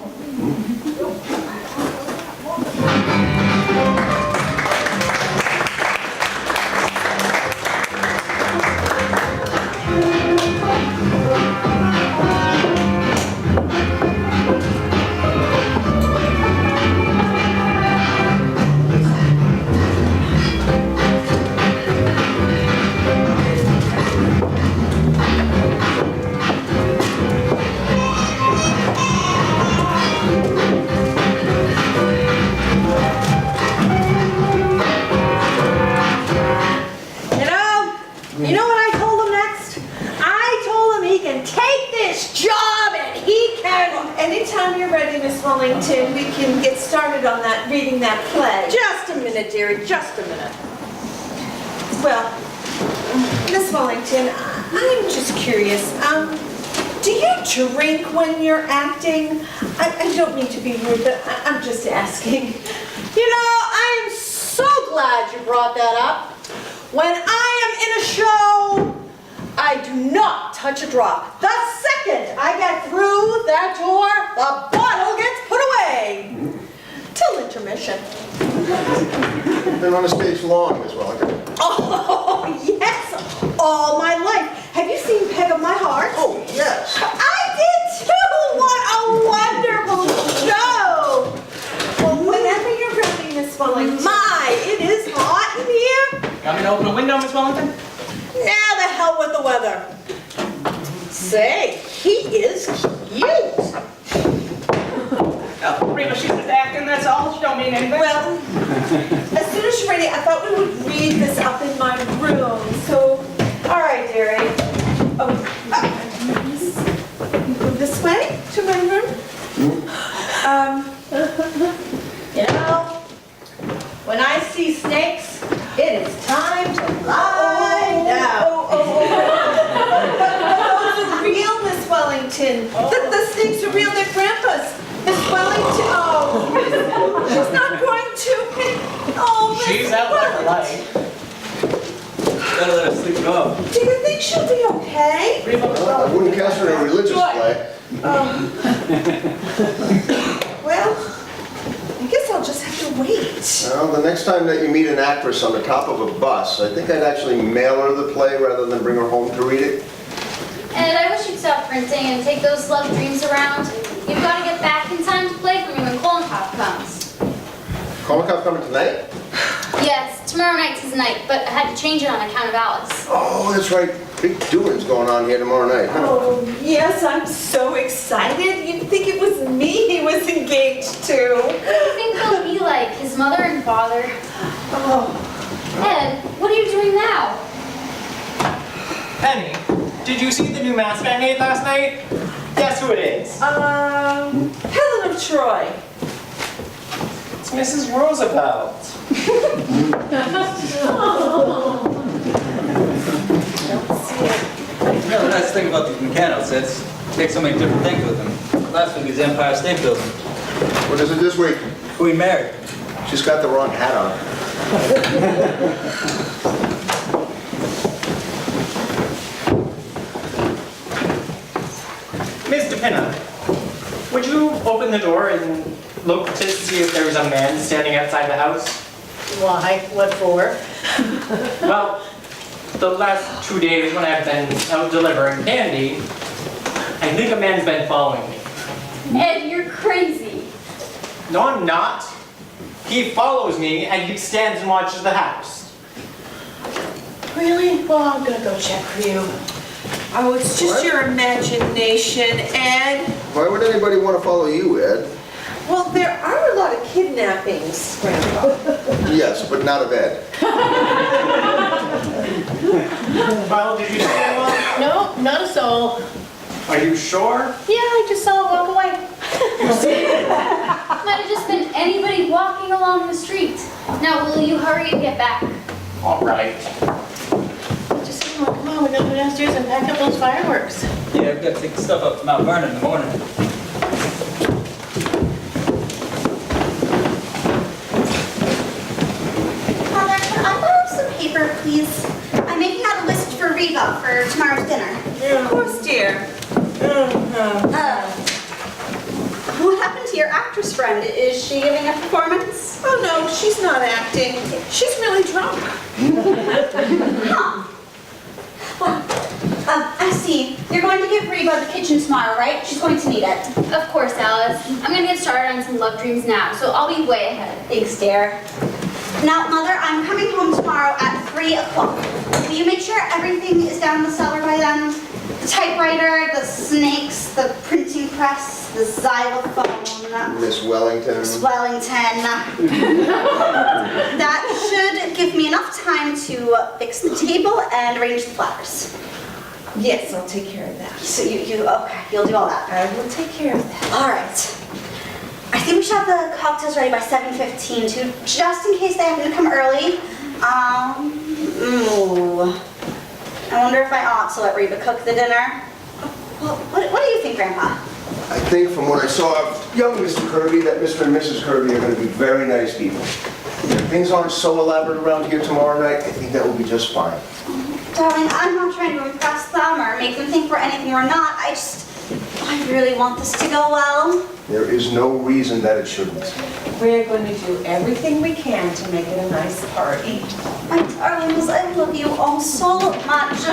You know what I told him next? I told him he can take this job and he can... Anytime you're ready, Miss Wellington, we can get started on that, reading that play. Just a minute, dearie, just a minute. Well, Miss Wellington, I'm just curious. Do you drink when you're acting? I don't mean to be rude, but I'm just asking. You know, I am so glad you brought that up. When I am in a show, I do not touch a drop. The second I get through that door, the bottle gets put away. Till intermission. Been on the stage long, Miss Wellington. Oh, yes, all my life. Have you seen Peg of My Heart? Oh, yes. I did too! What a wonderful show! Well, whenever you're ready, Miss Wellington. the window, Miss Wellington? Yeah, the hell with the weather. Say, he is cute. Oh, Reba, she's just acting, that's all. She don't mean anything. Well, as soon as you're ready, I thought we would read this up in my room. So, all right, dearie. Oh, go this way to my room. You know, when I see snakes, it is time to lie down. Those are real, Miss Wellington. The snakes are real. They're Grandpa's. Miss Wellington. Oh, she's not going to. Oh, Miss She's out there for life. Better let her sleep it off. Do you think she'll be okay? Well, I wouldn't cast her in a religious play. Well, I guess I'll just have to wait. Well, the next time that you meet an actress on the top of a bus, I think I'd actually mail her the play rather than bring her home to read it. And I wish you'd stop printing and take those love dreams around. You've got to get back in time to play for me when Kolnikov comes. Kolnikov coming tonight? Yes, tomorrow night's his night, but I had to change it on account of Alice. Oh, that's right. Big doings going on here tomorrow night, huh? Oh, yes, I'm so excited. You'd think it was me he was engaged to. What do you think they'll be like, his mother and father? Oh, Ed, what are you doing now? Penny, did you see the new mask I made last night? Guess who it is? Helen of Troy. It's Mrs. Roosevelt. You know, the nice thing about these mechanical sets, take so many different things with them. Last week was Empire State Building. What is it this week? Queen Mary. She's got the wrong hat on. Miss DePinna, would you open the door and look to see if there was a man standing outside the house? Why? What for? Well, the last 2 days when I've been out delivering candy, I think a man's been following me. Ed, you're crazy. No, I'm not. He follows me and he stands and watches the house. Really? Well, I'm gonna go check for you. Oh, it's just What? your imagination, Ed. Why would anybody want to follow you, Ed? Well, there are a lot of kidnappings, Grandpa. Yes, but not of Ed. Well, did you see anyone? No, not a soul. Are you sure? Yeah, I just saw it walk away. Might have just been anybody walking along the street. Now, will you hurry and get back? All right. Just come on, we gotta go downstairs and pack up those fireworks. Yeah, we've got to take the stuff up to Mount Vernon in the morning. Mother, can I borrow some paper, please? I'm making out a list for Reba for tomorrow's dinner. Of course, dear. What happened to your actress friend? Is she giving a performance? Oh, no, she's not acting. She's really drunk. Huh. Well, I see. You're going to give Reba the kitchen tomorrow, right? She's going to need it. Of course, Alice. I'm gonna get started on some love dreams now, so I'll be way ahead. Thanks, dear. Now, Mother, I'm coming home tomorrow at 3 o'clock. Will you make sure everything is down in the cellar by then? The typewriter, the snakes, the printing press, the xylophone, Miss Wellington. Miss Wellington. That should give me enough time to fix the table and arrange the flowers. Yes, I'll take care of that. So okay, you'll do all that. I will take care of that. All right. I think we should have the cocktails ready by 7:15 too, just in case they happen to come early. I wonder if I ought to let Reba cook the dinner. Well, what do you think, Grandpa? I think from what I saw of young Mr. Kirby that Mr. and Mrs. Kirby are going to be very nice people. If things aren't so elaborate around here tomorrow night, I think that will be just fine. Darling, I'm not trying to impress them or make them think we're anything we're not. I really want this to go well. There is no reason that it shouldn't. We're going to do everything we can to make it a nice party. My darlings, I love you all so much.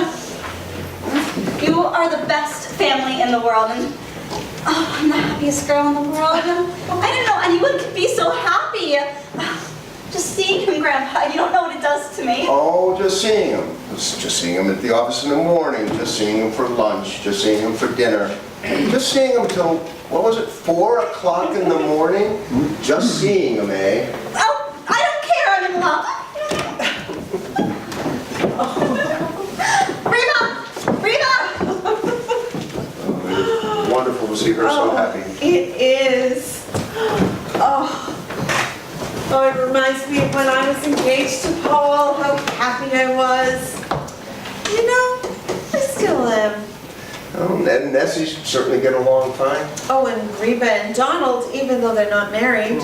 You are the best family in the world, and I'm the happiest girl in the world. I didn't know anyone could be so happy. Just seeing him, Grandpa, you don't know what it does to me. Oh, just seeing him. Just seeing him at the office in the morning, just seeing him for lunch, just seeing him for dinner. Just seeing him till, what was it, 4 o'clock in the morning? Just seeing him, eh? Oh, I don't care, I'm in love. Reba! Wonderful to see her so happy. It is. Oh, it reminds me of when I was engaged to Paul, how happy I was. You know, I still am. Oh, Ned and Nessie certainly get along fine. Oh, and Reba and Donald, even though they're not married.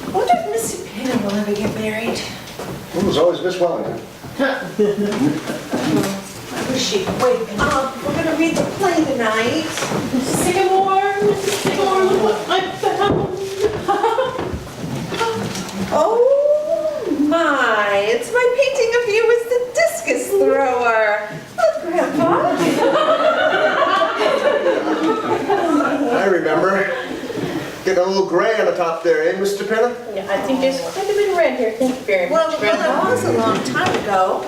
I wonder if Missy Pena will ever get married. Well, there's always Miss Wellington. I wish she'd wait. We're gonna read the play tonight. Sycamore, look what I found. Oh my, it's my painting of you as the discus thrower. Look, Grandpa. I remember. Getting a little gray on the top there, eh, Mr. Pena? Yeah, I think there's quite a bit of red here. Thank you very much, Well, Grandpa. it was a long time ago.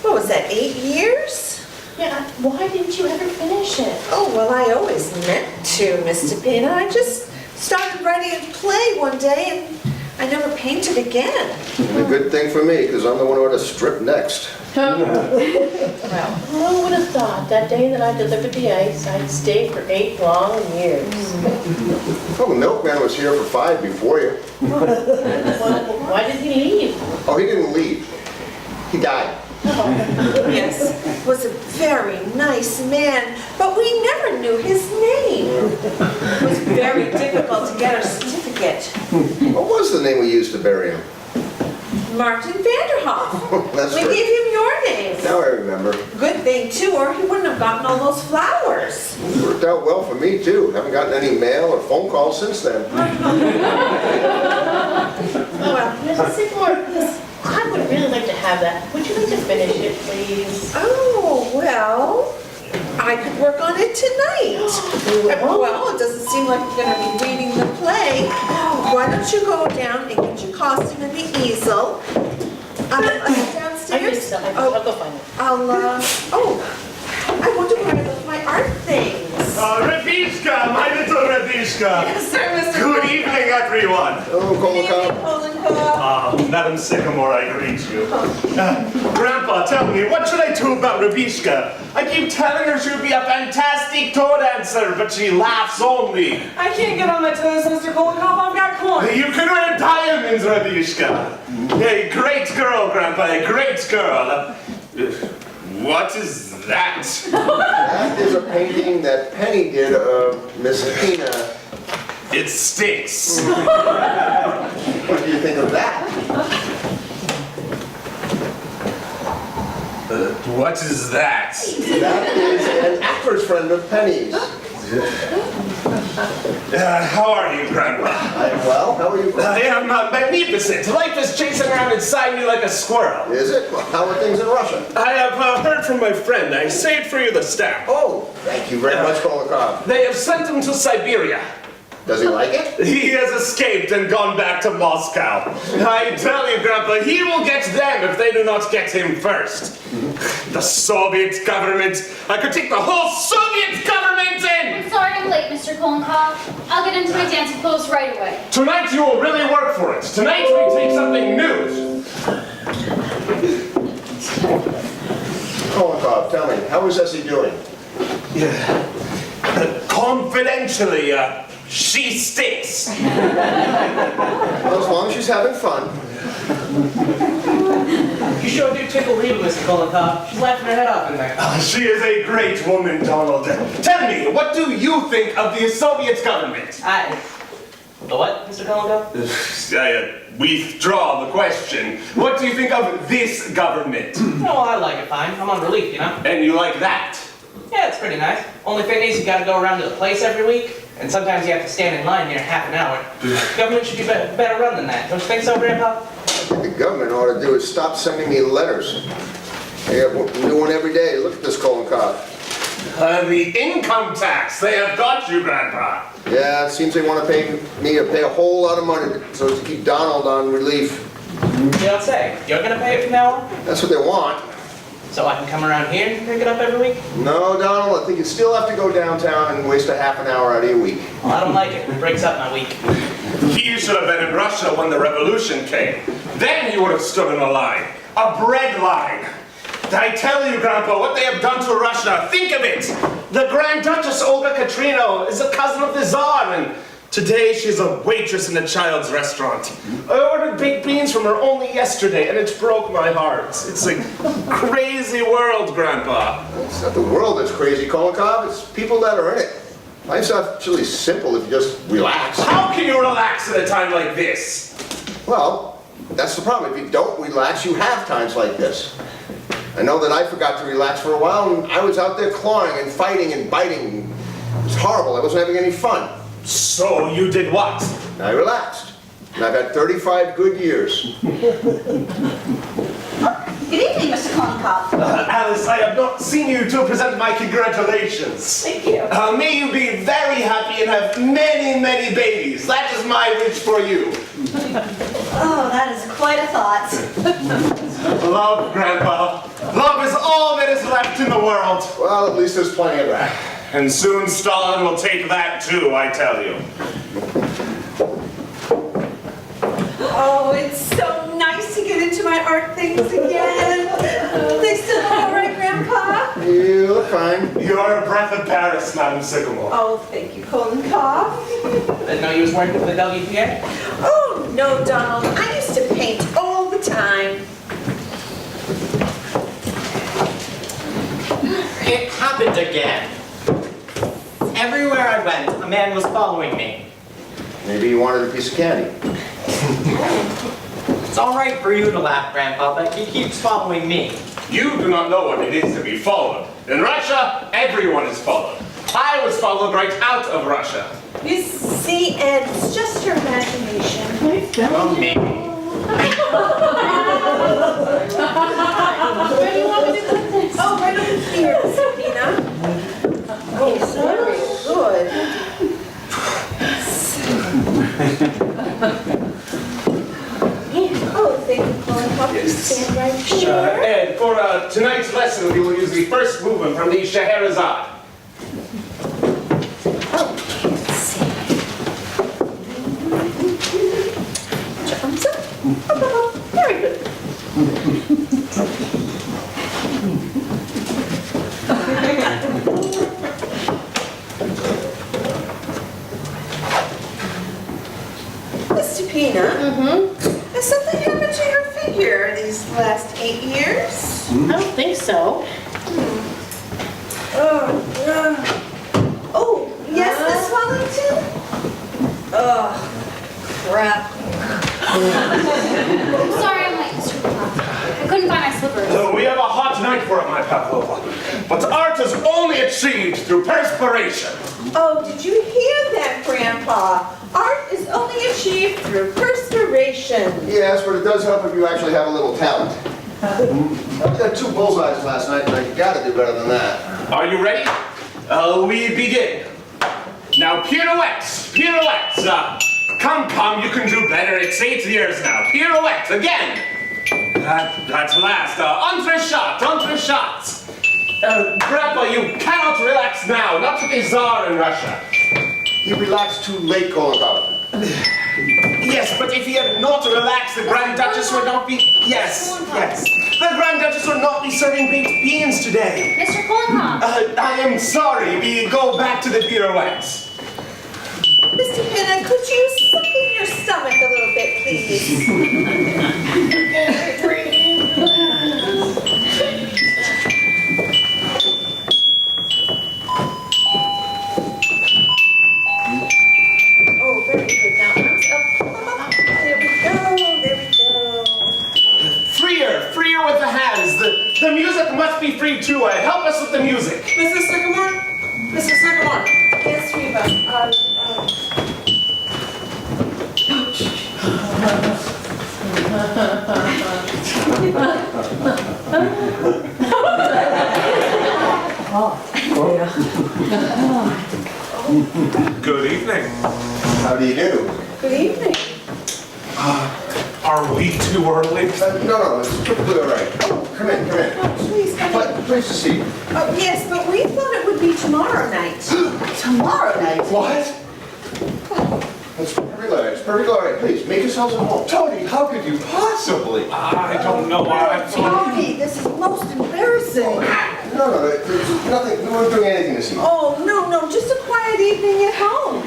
What was that, 8 years? Yeah, why didn't you ever finish it? Oh, well, I always meant to, Mr. Pena. I just started writing a play one day and I never painted again. A good thing for me, because I'm the one who had to strip next. Well, who would have thought that day that I delivered the ice, I'd stay for 8 long years. Well, the milkman was here for 5 before you. Why did he leave? Oh, he didn't leave. He died. Yes, was a very nice man, but we never knew his name. It was very difficult to get a certificate. What was the name we used to bury him? Martin Vanderhoff. That's We right. gave him your name. Now I remember. Good thing too, or he wouldn't have gotten all those flowers. Worked out well for me, too. Haven't gotten any mail or phone calls since then. Well, Mrs. Sycamore, I would really like to have that. Would you like to finish it, please? oh, well, I could work on it tonight. Well, it doesn't seem like you're gonna be reading the play. Why don't you go down and get your costume and the easel? Downstairs? I'll go find it. I wonder where I left my art things. Radishka, my little Radishka. Yes, sir, Mr. Good evening, everyone. Hello, Kolokov. Madam Sycamore, I greet you. Grandpa, tell me, what should I do about Radishka? I keep telling her she would be a fantastic toe dancer, but she laughs only. I can't get on my toes, Mr. Kolokov. I've got corn. You can wear diamonds, Radishka. A great girl, Grandpa, a great girl. What is that? That is a painting that Penny did of Miss Pena. It stinks. What do you think of that? What is that? That is an actor's friend of Penny's. How are you, Grandpa? I'm well. How are you? I am magnificent. Life is chasing around inside me like a squirrel. Is it? Well, how are things in Russia? I have heard from my friend. I saved for you the stamp. Oh, thank you very much, Kolokov. They have sent him to Siberia. Does he like it? He has escaped and gone back to Moscow. I tell you, Grandpa, he will get them if they do not get him first. The Soviet government. I could take the whole Soviet government in! I'm sorry I'm late, Mr. Kolenkov. I'll get into my dancing clothes right away. Tonight you will really work for it. Tonight we take something new. Kolokov, tell me, how is Essie doing? Confidentially, she stinks. Well, as long as she's having fun. You sure do tickle Reba, Mr. Kolokov. She's laughing her head off in there. She is a great woman, Donald. Tell me, what do you think of the Soviet government? The what, Mr. Kolokov? I withdraw the question. What do you think of this government? Oh, I like it fine. I'm on relief, you know? And you like that? Yeah, it's pretty nice. Only thing is you gotta go around to the place every week, and sometimes you have to stand in line near half an hour. Government should be better run than that. Don't you think so, Grandpa? What the government ought to do is stop sending me letters. I got a new one every day. Look at this Kolokov. The income tax. They have got you, Grandpa. Yeah, it seems they want to pay me to pay a whole lot of money so as to keep Donald on relief. You don't say. You're gonna pay it from now on? That's what they want. So I can come around here and pick it up every week? No, Donald, I think you still have to go downtown and waste a half an hour out of your week. Well, I don't like it. It breaks up my week. He should have been in Russia when the revolution came. Then he would have stood in a line. A bread line. I tell you, Grandpa, what they have done to Russia, think of it! The Grand Duchess Olga Katrina is a cousin of the Tsar, and today she's a waitress in a child's restaurant. I ordered baked beans from her only yesterday, and it broke my heart. It's a crazy world, Grandpa. It's not the world that's crazy, Kolokov. It's people that are in it. Life's actually simple if you just relax. How can you relax at a time like this? Well, that's the problem. If you don't relax, you have times like this. I know that I forgot to relax for a while, and I was out there clawing and fighting and biting. It was horrible. I wasn't having any fun. So you did what? I relaxed. And I've had 35 good years. Good evening, Mr. Kornkopf. Alice, I have not seen you to present my congratulations. Thank you. May you be very happy and have many, many babies. That is my wish for you. Oh, that is quite a thought. Love, Grandpa. Love is all that is left in the world. Well, at least there's plenty of that. And soon Stalin will take that too, I tell you. Oh, it's so nice to get into my art things again. They still all right, Grandpa? You look fine. You're a breath of Paris, Madam Sycamore. Oh, thank you, Kolokov. Didn't know you was working for the WPA? Oh, no, Donald. I used to paint all the time. It happened again. Everywhere I went, a man was following me. Maybe you wanted a piece of candy. It's all right for you to laugh, Grandpa, but he keeps following me. You do not know what it is to be followed. In Russia, everyone is followed. I was followed right out of Russia. You see, Ed, it's just your imagination. Well, maybe. Where do you want me to put this? Oh, right over here, Sabina. Oh, very good. Oh, thank you, Kolokov. You stand right here. Ed, for tonight's lesson, we will use the first movement from the Scheherazade. Jumps up. Up, up, up. Very good. Mr. Peanut, has something happened to your figure these last 8 years? I don't think so. Oh, yes, Miss Wellington? Oh, crap. I'm sorry I'm late, Mr. Kornkopf. I couldn't find my slippers. So we have a hot night for it, my Pavlova. But art is only achieved through perspiration. Oh, did you hear that, Grandpa? Art is only achieved through perspiration. Yes, but it does help if you actually have a little talent. I got 2 bullseyes last night, and I gotta do better than that. Are you ready? We begin. Now, pirouettes, pirouettes. Come, you can do better. It's 8 years now. Pirouette, again. That's last. Entrechat. Grandpa, you cannot relax now. Not to the Tsar in Russia. You relaxed too late, Kolokov. Yes, but if he had not relaxed, the Grand Duchess would not be... Yes. The Grand Duchess would not be serving baked beans today. Mr. Kornkopf. I am sorry. We go back to the pirouettes. Mr. Pinna, could you suck in your stomach a little bit, please? Oh, very good. Now arms up. There we go. Freer with the hands. The music must be free too. Help us with the music. Mrs. Sycamore? Mrs. Sycamore? Yes, Reba. Good evening. evening. Are we too early? No, it's perfectly all right. Come in. Please come in. Pleased to see you. Oh, yes, but we thought it would be tomorrow night. Tomorrow night. What? It's perfectly all right. Please, make yourselves at home. Tony, how could you possibly? I don't know why I'm sorry. Tony, this is most embarrassing. No, there's nothing, no one's doing anything this evening. Oh, no, just a quiet evening at home.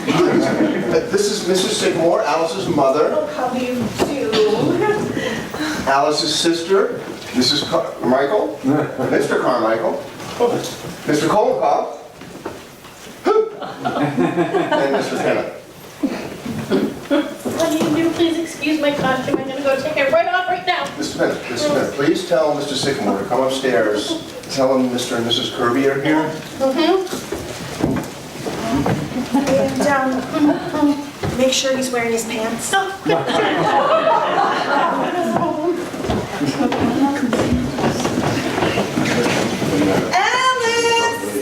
This is Mrs. Sycamore, Alice's mother, Oh, how do you do? Alice's sister, Mrs. Carmichael, Mr. Carmichael, Mr. Kolokov, and Mr. Tennant. Honey, can you please excuse my costume? I'm gonna go take it right off right now. Mr. Bennett, please tell Mr. Sycamore to come upstairs. Tell him Mr. and Mrs. Kirby are here. And make sure he's wearing his pants.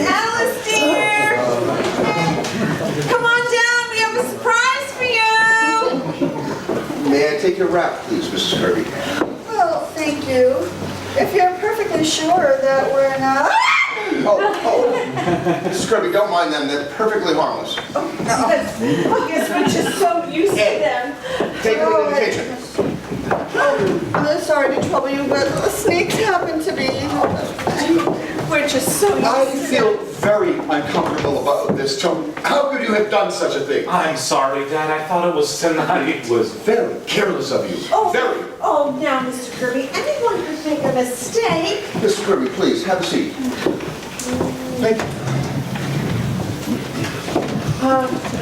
Alice dear! Come on down, we have a surprise for you! May I take your wrap, please, Mrs. Kirby? Well, thank you. If you're perfectly sure that we're not... Mrs. Kirby, don't mind them, they're perfectly harmless. I guess we're just so used to them. Take them into the kitchen. I'm sorry to trouble you, but snakes happen to be... We're just so used I to them. feel very uncomfortable about this, Tony. How could you have done such a thing? I'm sorry, Dad. I thought it was tonight. It was very careless of you. Very. Oh, now, Mr. Kirby, anyone could make a mistake. Mr. Kirby, please, have a seat. Thank you.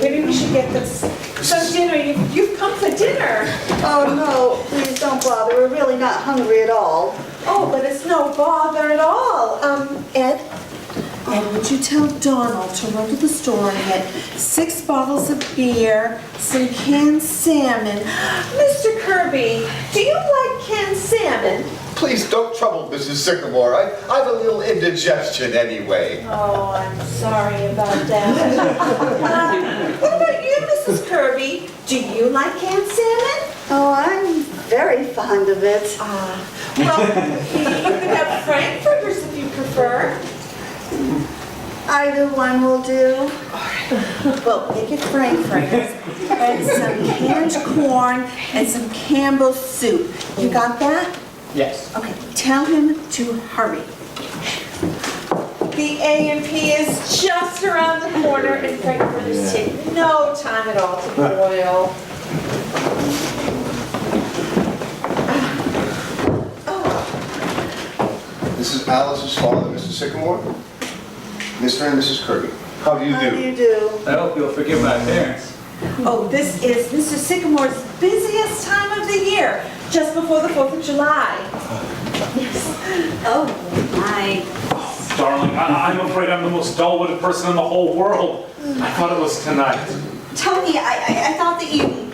Maybe we should get this. Some dinner. You've come for dinner. Oh, no, please don't bother. We're really not hungry at all. Oh, but it's no bother at all. Ed, would you tell Donald to run to the store and get 6 bottles of beer, some canned salmon. Mr. Kirby, do you like canned salmon? Please don't trouble Mrs. Sycamore. I've a little indigestion anyway. Oh, I'm sorry about that. What about you, Mrs. Kirby? Do you like canned salmon? Oh, I'm very fond of it. Well, you can have frankfurters if you prefer. Either one will do. Well, make it frankfurters and some canned corn and some Campbell's soup. You got that? Yes. Okay, tell him to hurry. The A&P is just around the corner and frankfurters take no time at all to boil. This is Alice's father, Mr. Sycamore, Mr. and Mrs. Kirby. How do you How do do? you do? I hope you'll forgive my appearance. Oh, this is Mr. Sycamore's busiest time of the year, just before the 4th of July. Oh, my. Darling, I'm afraid I'm the most dull-witted person in the whole world. I thought it was tonight. Tony, I thought that you...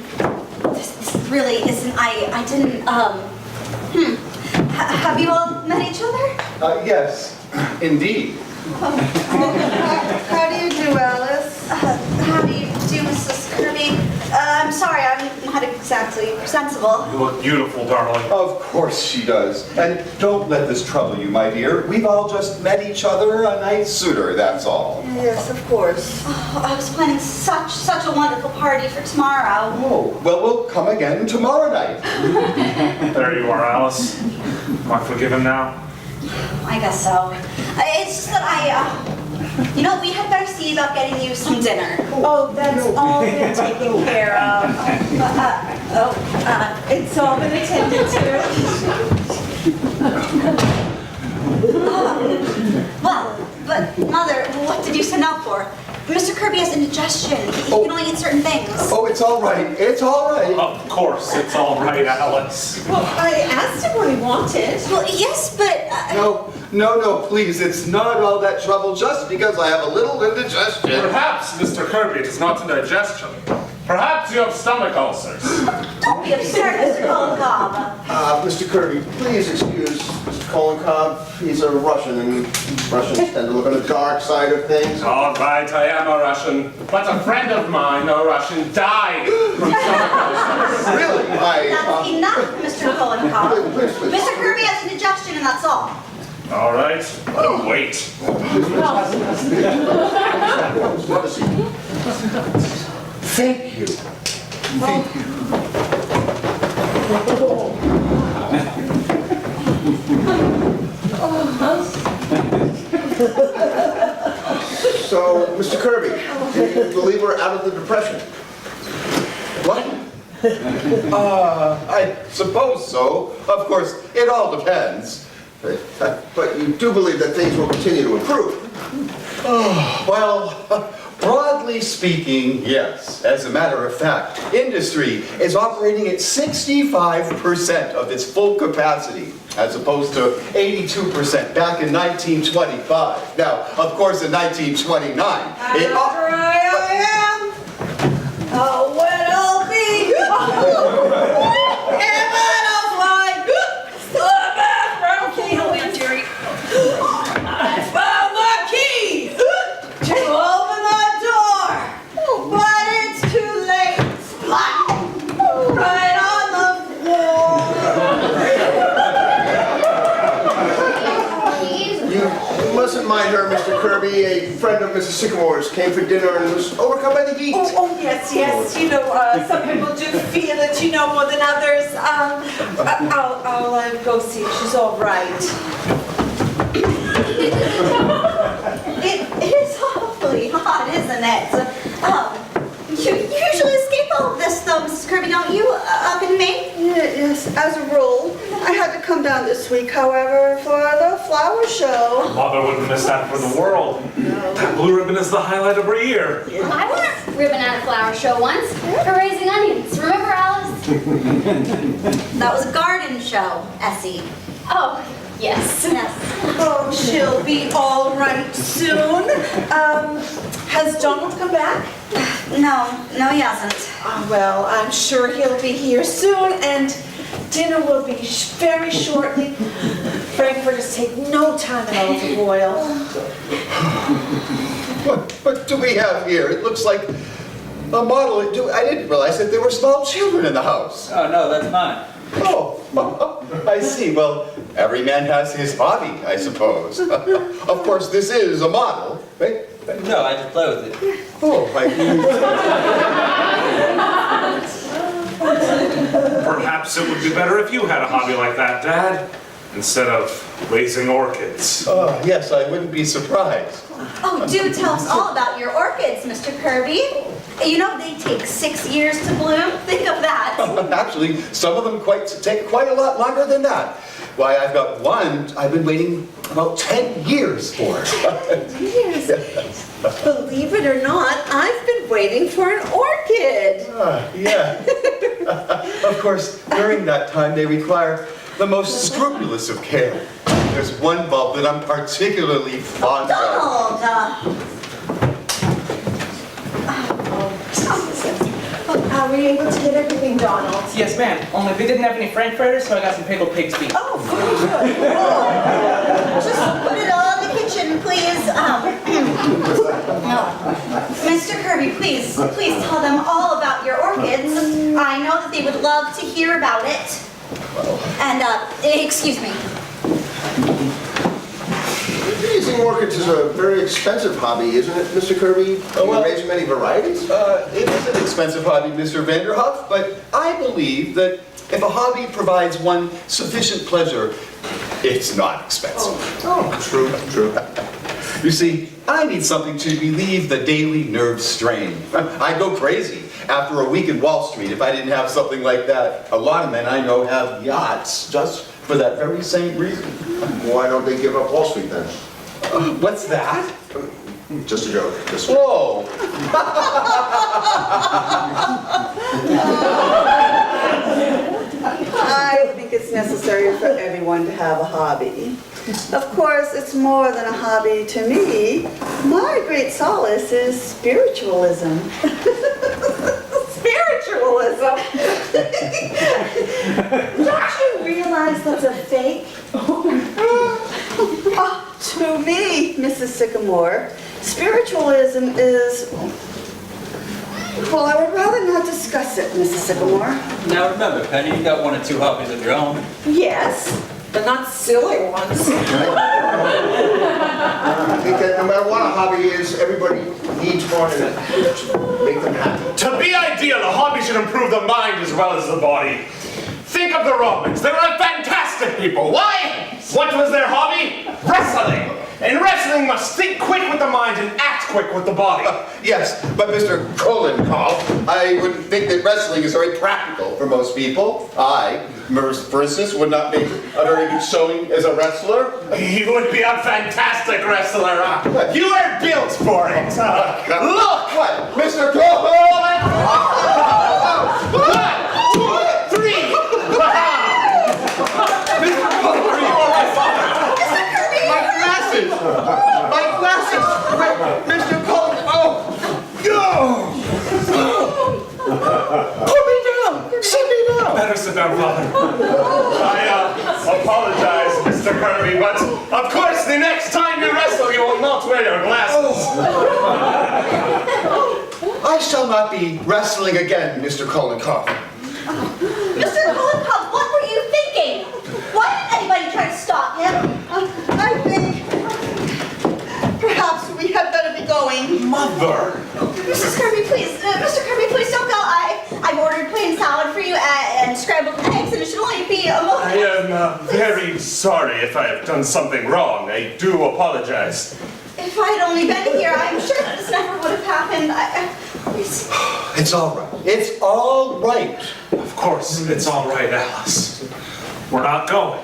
This really isn't... I didn't, Have you all met each other? Yes, indeed. How do you do, Alice? How do you do, Mrs. Kirby? I'm sorry, I'm not exactly sensible. You look beautiful, darling. Of course she does. And don't let this trouble you, my dear. We've all just met each other a night sooner, that's all. Yes, of course. Oh, I was planning such a wonderful party for tomorrow. Oh, well, we'll come again tomorrow night. There you are, Alice. Am I forgiven now? I guess so. It's just that you know, we had better see about getting you some dinner. Oh, that's all been taken care of. It's all been attended to. Well, but Mother, what did you send out for? Mr. Kirby has indigestion. He can only eat certain things. Oh, it's all right. It's all right. Of course, it's all right, Alice. Well, I asked him what he wanted. Well, yes, but... No, please. It's not all that trouble just because I have a little indigestion. Perhaps, Mr. Kirby, it is not indigestion. Perhaps you have stomach ulcers. Don't be absurd, Mr. Kolokov. Mr. Kirby, please excuse Mr. Kolokov. He's a Russian, and Russians tend to look on the dark side of things. All right, I am a Russian, but a friend of mine, a Russian, died from stomach ulcers. Really? That's enough, Mr. Kolokov. Please, please. Mr. Kirby has indigestion and that's all. All right, let him wait. Have a seat. Thank you. Thank you. So, Mr. Kirby, do you believe we're out of the depression? What? I suppose so. Of course, it all depends. But you do believe that things will continue to improve? Well, broadly speaking, yes. As a matter of fact, industry is operating at 65% of its full capacity, as opposed to 82% back in 1925. Now, of course, in 1929, it... Oh, what I'll be! And I'll fly to the bathroom. Okay, hold on, Jerry. I found the key to open the door, but it's too late. Splat! Right on the You mustn't mind her, Mr. Kirby. A friend of Mrs. Sycamore's came for dinner and was overcome by the heat. Oh, yes, yes. You know, some people do feel it, you know, more than others. I'll go see if she's all right. It is awfully hot, isn't it? You usually escape all of this though, Mrs. Kirby, don't you? Up in Maine? Yes, as a rule. I had to come down this week, however, for the flower show. Mother wouldn't miss that for the world. That blue ribbon is the highlight of her year. I won a ribbon at a flower show once for raising onions. Remember, Alice? That was a garden show, Essie. Oh, yes. Yes. Oh, she'll be all right soon. Has Donald come back? No, he hasn't. Oh, well, I'm sure he'll be here soon, and dinner will be very shortly. Frankfurters take no time at all to boil. What do we have here? It looks like a model. I didn't realize that there were small children in the house. Oh, no, that's mine. Oh, I see. Well, every man has his hobby, I suppose. Of course, this is a model, right? No, I just play with it. Oh, Perhaps it would be better if you had a hobby like that, Dad, instead of raising orchids. Oh, yes, I wouldn't be surprised. Oh, do tell us all about your orchids, Mr. Kirby. You know, they take 6 years to bloom. Think of that. Actually, some of them take quite a lot longer than that. Why, I've got one I've been waiting about 10 years for. Years. Believe it or not, I've been waiting for an orchid. Yeah. Of course, during that time, they require the most scrupulous of care. There's one bulb that I'm particularly fond of. Donald! Were you able to get everything, Donald? Yes, ma'am. Only they didn't have any frankfurters, so I got some pickled pig's feet. Oh, very good. Just put it all in the kitchen, please. Mr. Kirby, please tell them all about your orchids. I know that they would love to hear about it. And, excuse me. Raising orchids is a very expensive hobby, isn't it, Mr. Kirby? Do you raise many varieties? It is an expensive hobby, Mr. Vanderhoff, but I believe that if a hobby provides one sufficient pleasure, it's not expensive. Oh, true. You see, I need something to relieve the daily nerve strain. I'd go crazy after a week in Wall Street if I didn't have something like that. A lot of men I know have yachts just for that very same reason. Why don't they give up Wall Street then? What's that? Just a joke. Just Whoa! I think it's necessary for everyone to have a hobby. Of course, it's more than a hobby to me. My great solace is spiritualism. Don't you realize that's a fake? To me, Mrs. Sycamore, spiritualism is, well, I would rather not discuss it, Mrs. Sycamore. Now remember, Penny, you got 1 or 2 hobbies of your own. Yes, but not silly ones. I think that no matter what a hobby is, everybody needs one to make them happy. To be ideal, a hobby should improve the mind as well as the body. Think of the Romans. They were fantastic people. Why? What was their hobby? Wrestling. And wrestling must think quick with the mind and act quick with the body. Yes, but Mr. Kolenkov, I wouldn't think that wrestling is very practical for most people. I, for instance, would not make a very good showing as a wrestler. You would be a fantastic wrestler. You are built for it. Look! What? Mr. Kolenkov! 1, 2, 3. Mr. Kolenkov, are you all right, Father? My glasses! My glasses! Mr. Kolenkov! Put me down! Sit me down! Better sit down, Father. I apologize, Mr. Kirby, but of course the next time you wrestle you will not wear your glasses. I shall not be wrestling again, Mr. Kolenkov. Mr. Kolenkov, what were you thinking? Why didn't anybody try to stop him? I think perhaps we had better be going. Mother! Mrs. Kirby, please, Mr. Kirby, please don't go. I've ordered plain salad for you and scrambled eggs, and it should only be a moment. I am very sorry if I have done something wrong. I do apologize. If I'd only been here, I'm sure that this never would have happened. Please. It's all right. It's all right. Of course, it's all right, Alice. We're not going.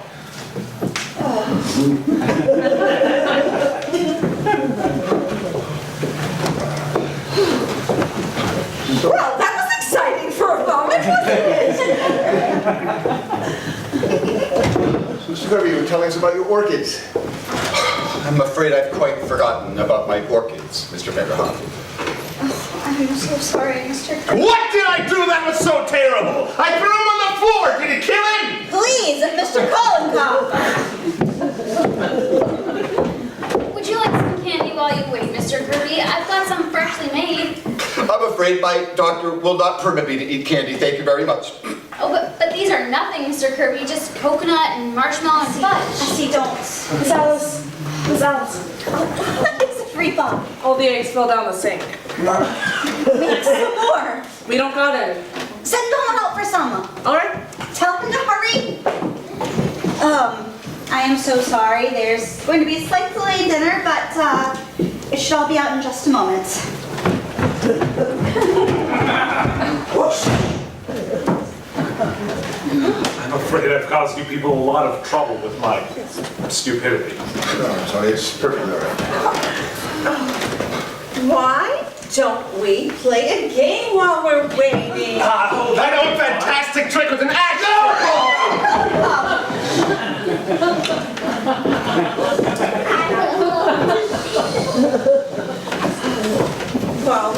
Well, that was exciting for a moment, wasn't it? Mr. Kirby, you were telling us about your orchids. I'm afraid I've quite forgotten about my orchids, Mr. Vanderhoff. I'm so sorry, Mr. Kirby. What did I do that was so terrible? I threw him on the floor. Did it kill him? Please, Mr. Kolenkov. Would you like some candy while you wait, Mr. Kirby? I've got some freshly made. I'm afraid my doctor will not permit me to eat candy. Thank you very much. Oh, but these are nothing, Mr. Kirby. Just coconut and marshmallow and fudge. I see, don't. Miss Alice. Miss Alice. It's a free bomb. All the eggs fell down the sink. Make some more. We don't got any. Send someone out for some. All right. Tell him to hurry. I am so sorry. There's going to be a slight delay in dinner, but it should all be out in just a moment. I'm afraid I've caused you people a lot of trouble with my stupidity. No, sorry, it's perfectly all right. Why don't we play a game while we're waiting? I know a fantastic trick with an axe. Well,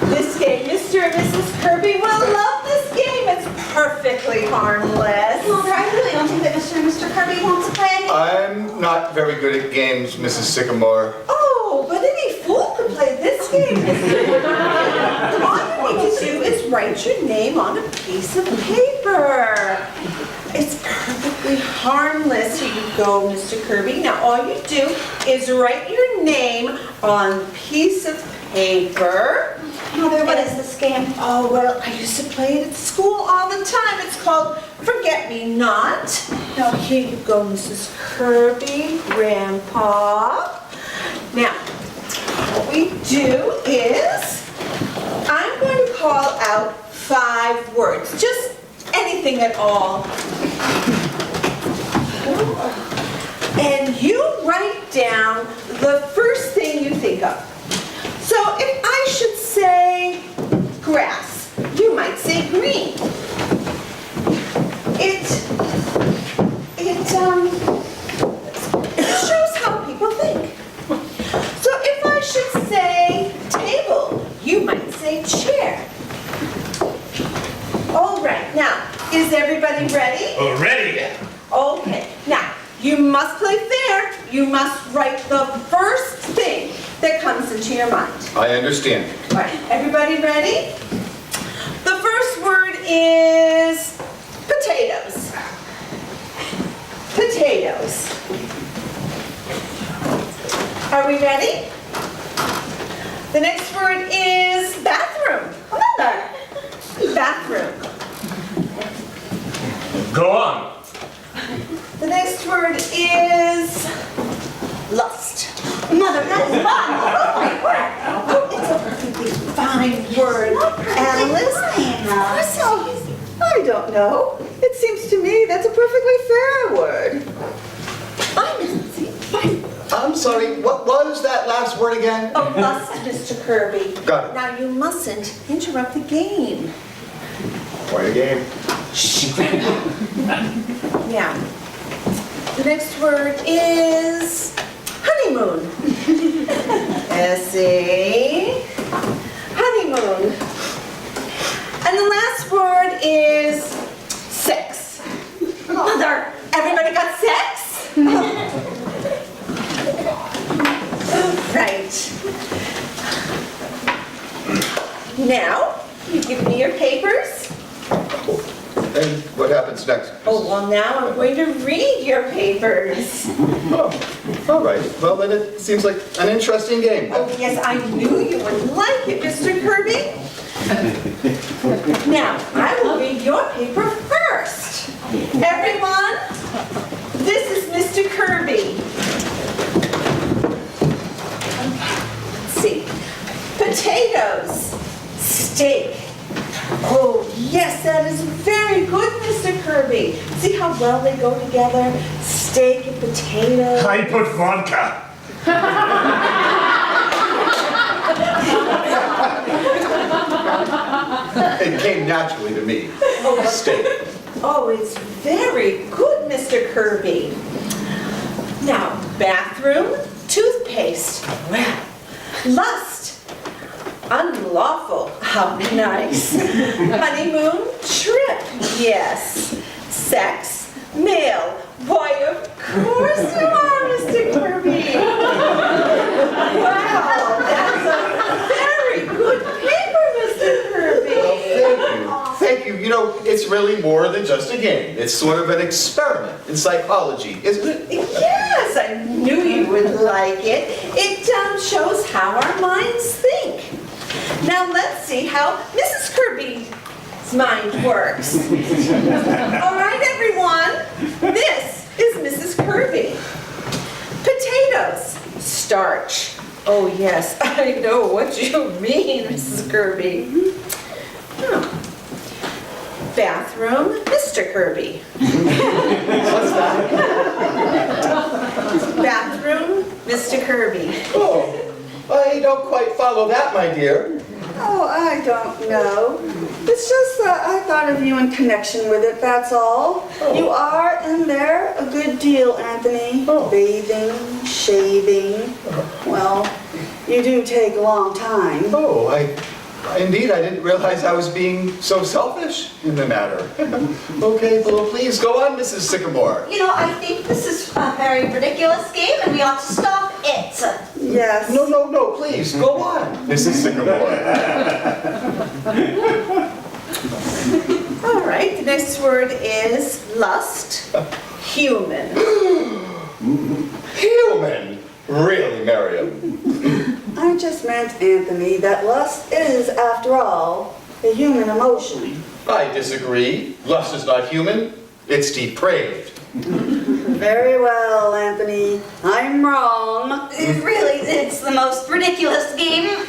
this game, Mr. and Mrs. Kirby will love this game. It's perfectly harmless. Mother, I really don't think that Mr. and Mr. Kirby want to play. I'm not very good at games, Mrs. Sycamore. Oh, but any fool could play this game, Mr. All you need to do is write your name on a piece of paper. It's perfectly harmless. Here you go, Mr. Kirby. Now all you do is write your name on a piece of paper. Mother, what is this game? Oh, well, I used to play it at school all the time. It's called Forget Me Not. Now here you go, Mrs. Kirby, Grandpa. Now, what we do is, I'm going to call out 5 words, just anything at all. And you write down the first thing you think of. So if I should say grass, you might say green. It shows how people think. So if I should say table, you might say chair. All right, now, you must write the first thing that comes into your mind. I understand. All right, everybody ready? The first word is potatoes. Potatoes. Are we ready? The next word is bathroom. Mother. Bathroom. Go on. The next word is lust. Mother, that's fine. Oh, it's a perfectly fine word. Alice? I don't know. It seems to me that's a perfectly fair word. I'm sorry, what was that last word again? Oh, lust, Mr. Kirby. Got it. Now, you mustn't interrupt the game. Quite a game. Now, the next word is honeymoon. Essie. Honeymoon. And the last word is sex. Mother, everybody got sex? Right. Now, you give me your papers. And what happens next? Oh, well, now I'm going to read your papers. Oh, all right. Well, then it seems like an interesting game. Oh, yes, I knew you would like it, Mr. Kirby. Now, I will read your paper first. Everyone, this is Mr. Kirby. Let's see. Potatoes, steak. Oh, yes, that is very good, Mr. Kirby. See how well they go together? Steak and potatoes. I put vodka. It came naturally to me. Steak. Oh, it's very good, Mr. Kirby. Now, bathroom, toothpaste. Well, lust, unlawful. How nice. Honeymoon, trip. Yes. Sex, male. Why, of course you are, Mr. Kirby. Wow, that's a very good paper, Mr. Kirby. Well, thank you. Thank you. You know, it's really more than just a game. It's sort of an experiment in psychology, isn't it? Yes, I knew you would like it. It shows how our minds think. Now let's see how Mrs. Kirby's mind works. All right, everyone, this is Mrs. Kirby. Potatoes, starch. Oh yes, I know what you mean, Mrs. Kirby. Bathroom, Mr. Kirby. What's that? Bathroom, Mr. Kirby. Oh, I don't quite follow that, my dear. Oh, I don't know. It's just that I thought of you in connection with it, that's all. You are in there a good deal, Anthony. Bathing, shaving. Well, you do take a long time. Oh, indeed, I didn't realize I was being so selfish in the matter. Okay, well, please go on, Mrs. Sycamore. You know, I think this is a very ridiculous game and we ought to stop it. Yes. No, please, go on, Mrs. Sycamore. All right, the next word is lust, human. Human? Really, Miriam? I just meant, Anthony, that lust is, after all, a human emotion. I disagree. Lust is not human. It's depraved. Very well, Anthony. I'm wrong. Really, it's the most ridiculous game.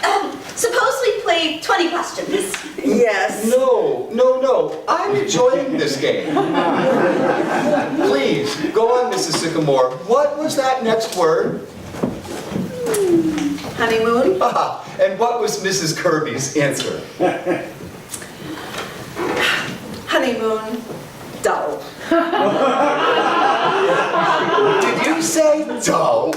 Suppose we play 20 questions. Yes. No. I'm enjoying this game. Please, go on, Mrs. Sycamore. What was that next word? Honeymoon. And what was Mrs. Kirby's answer? Honeymoon, dull. Did you say dull?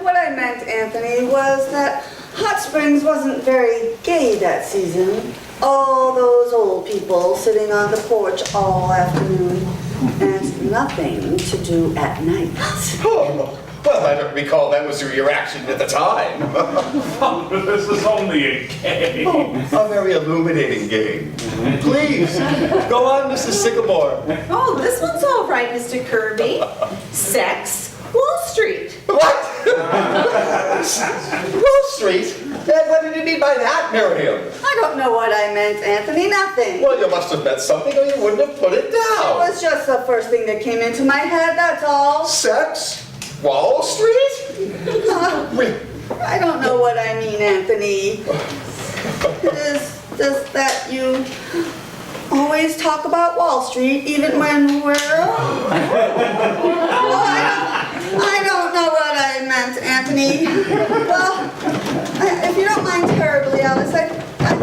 What I meant, Anthony, was that Hot Springs wasn't very gay that season. All those old people sitting on the porch all afternoon. And nothing to do at night. Oh, well, I don't recall that was your reaction at the time. This is only a game. A very illuminating game. Please, go on, Mrs. Sycamore. Oh, this one's all right, Mr. Kirby. Sex, Wall Street. What? Wall Street? And what did you mean by that, Miriam? I don't know what I meant, Anthony, nothing. Well, you must have meant something or you wouldn't have put it It down. was just the first thing that came into my head, that's all. Sex? Wall Street? I don't know what I mean, Anthony. It is just that you always talk about Wall Street, even when we're... I don't know what I meant, Anthony. Well, if you don't mind terribly, Alice, I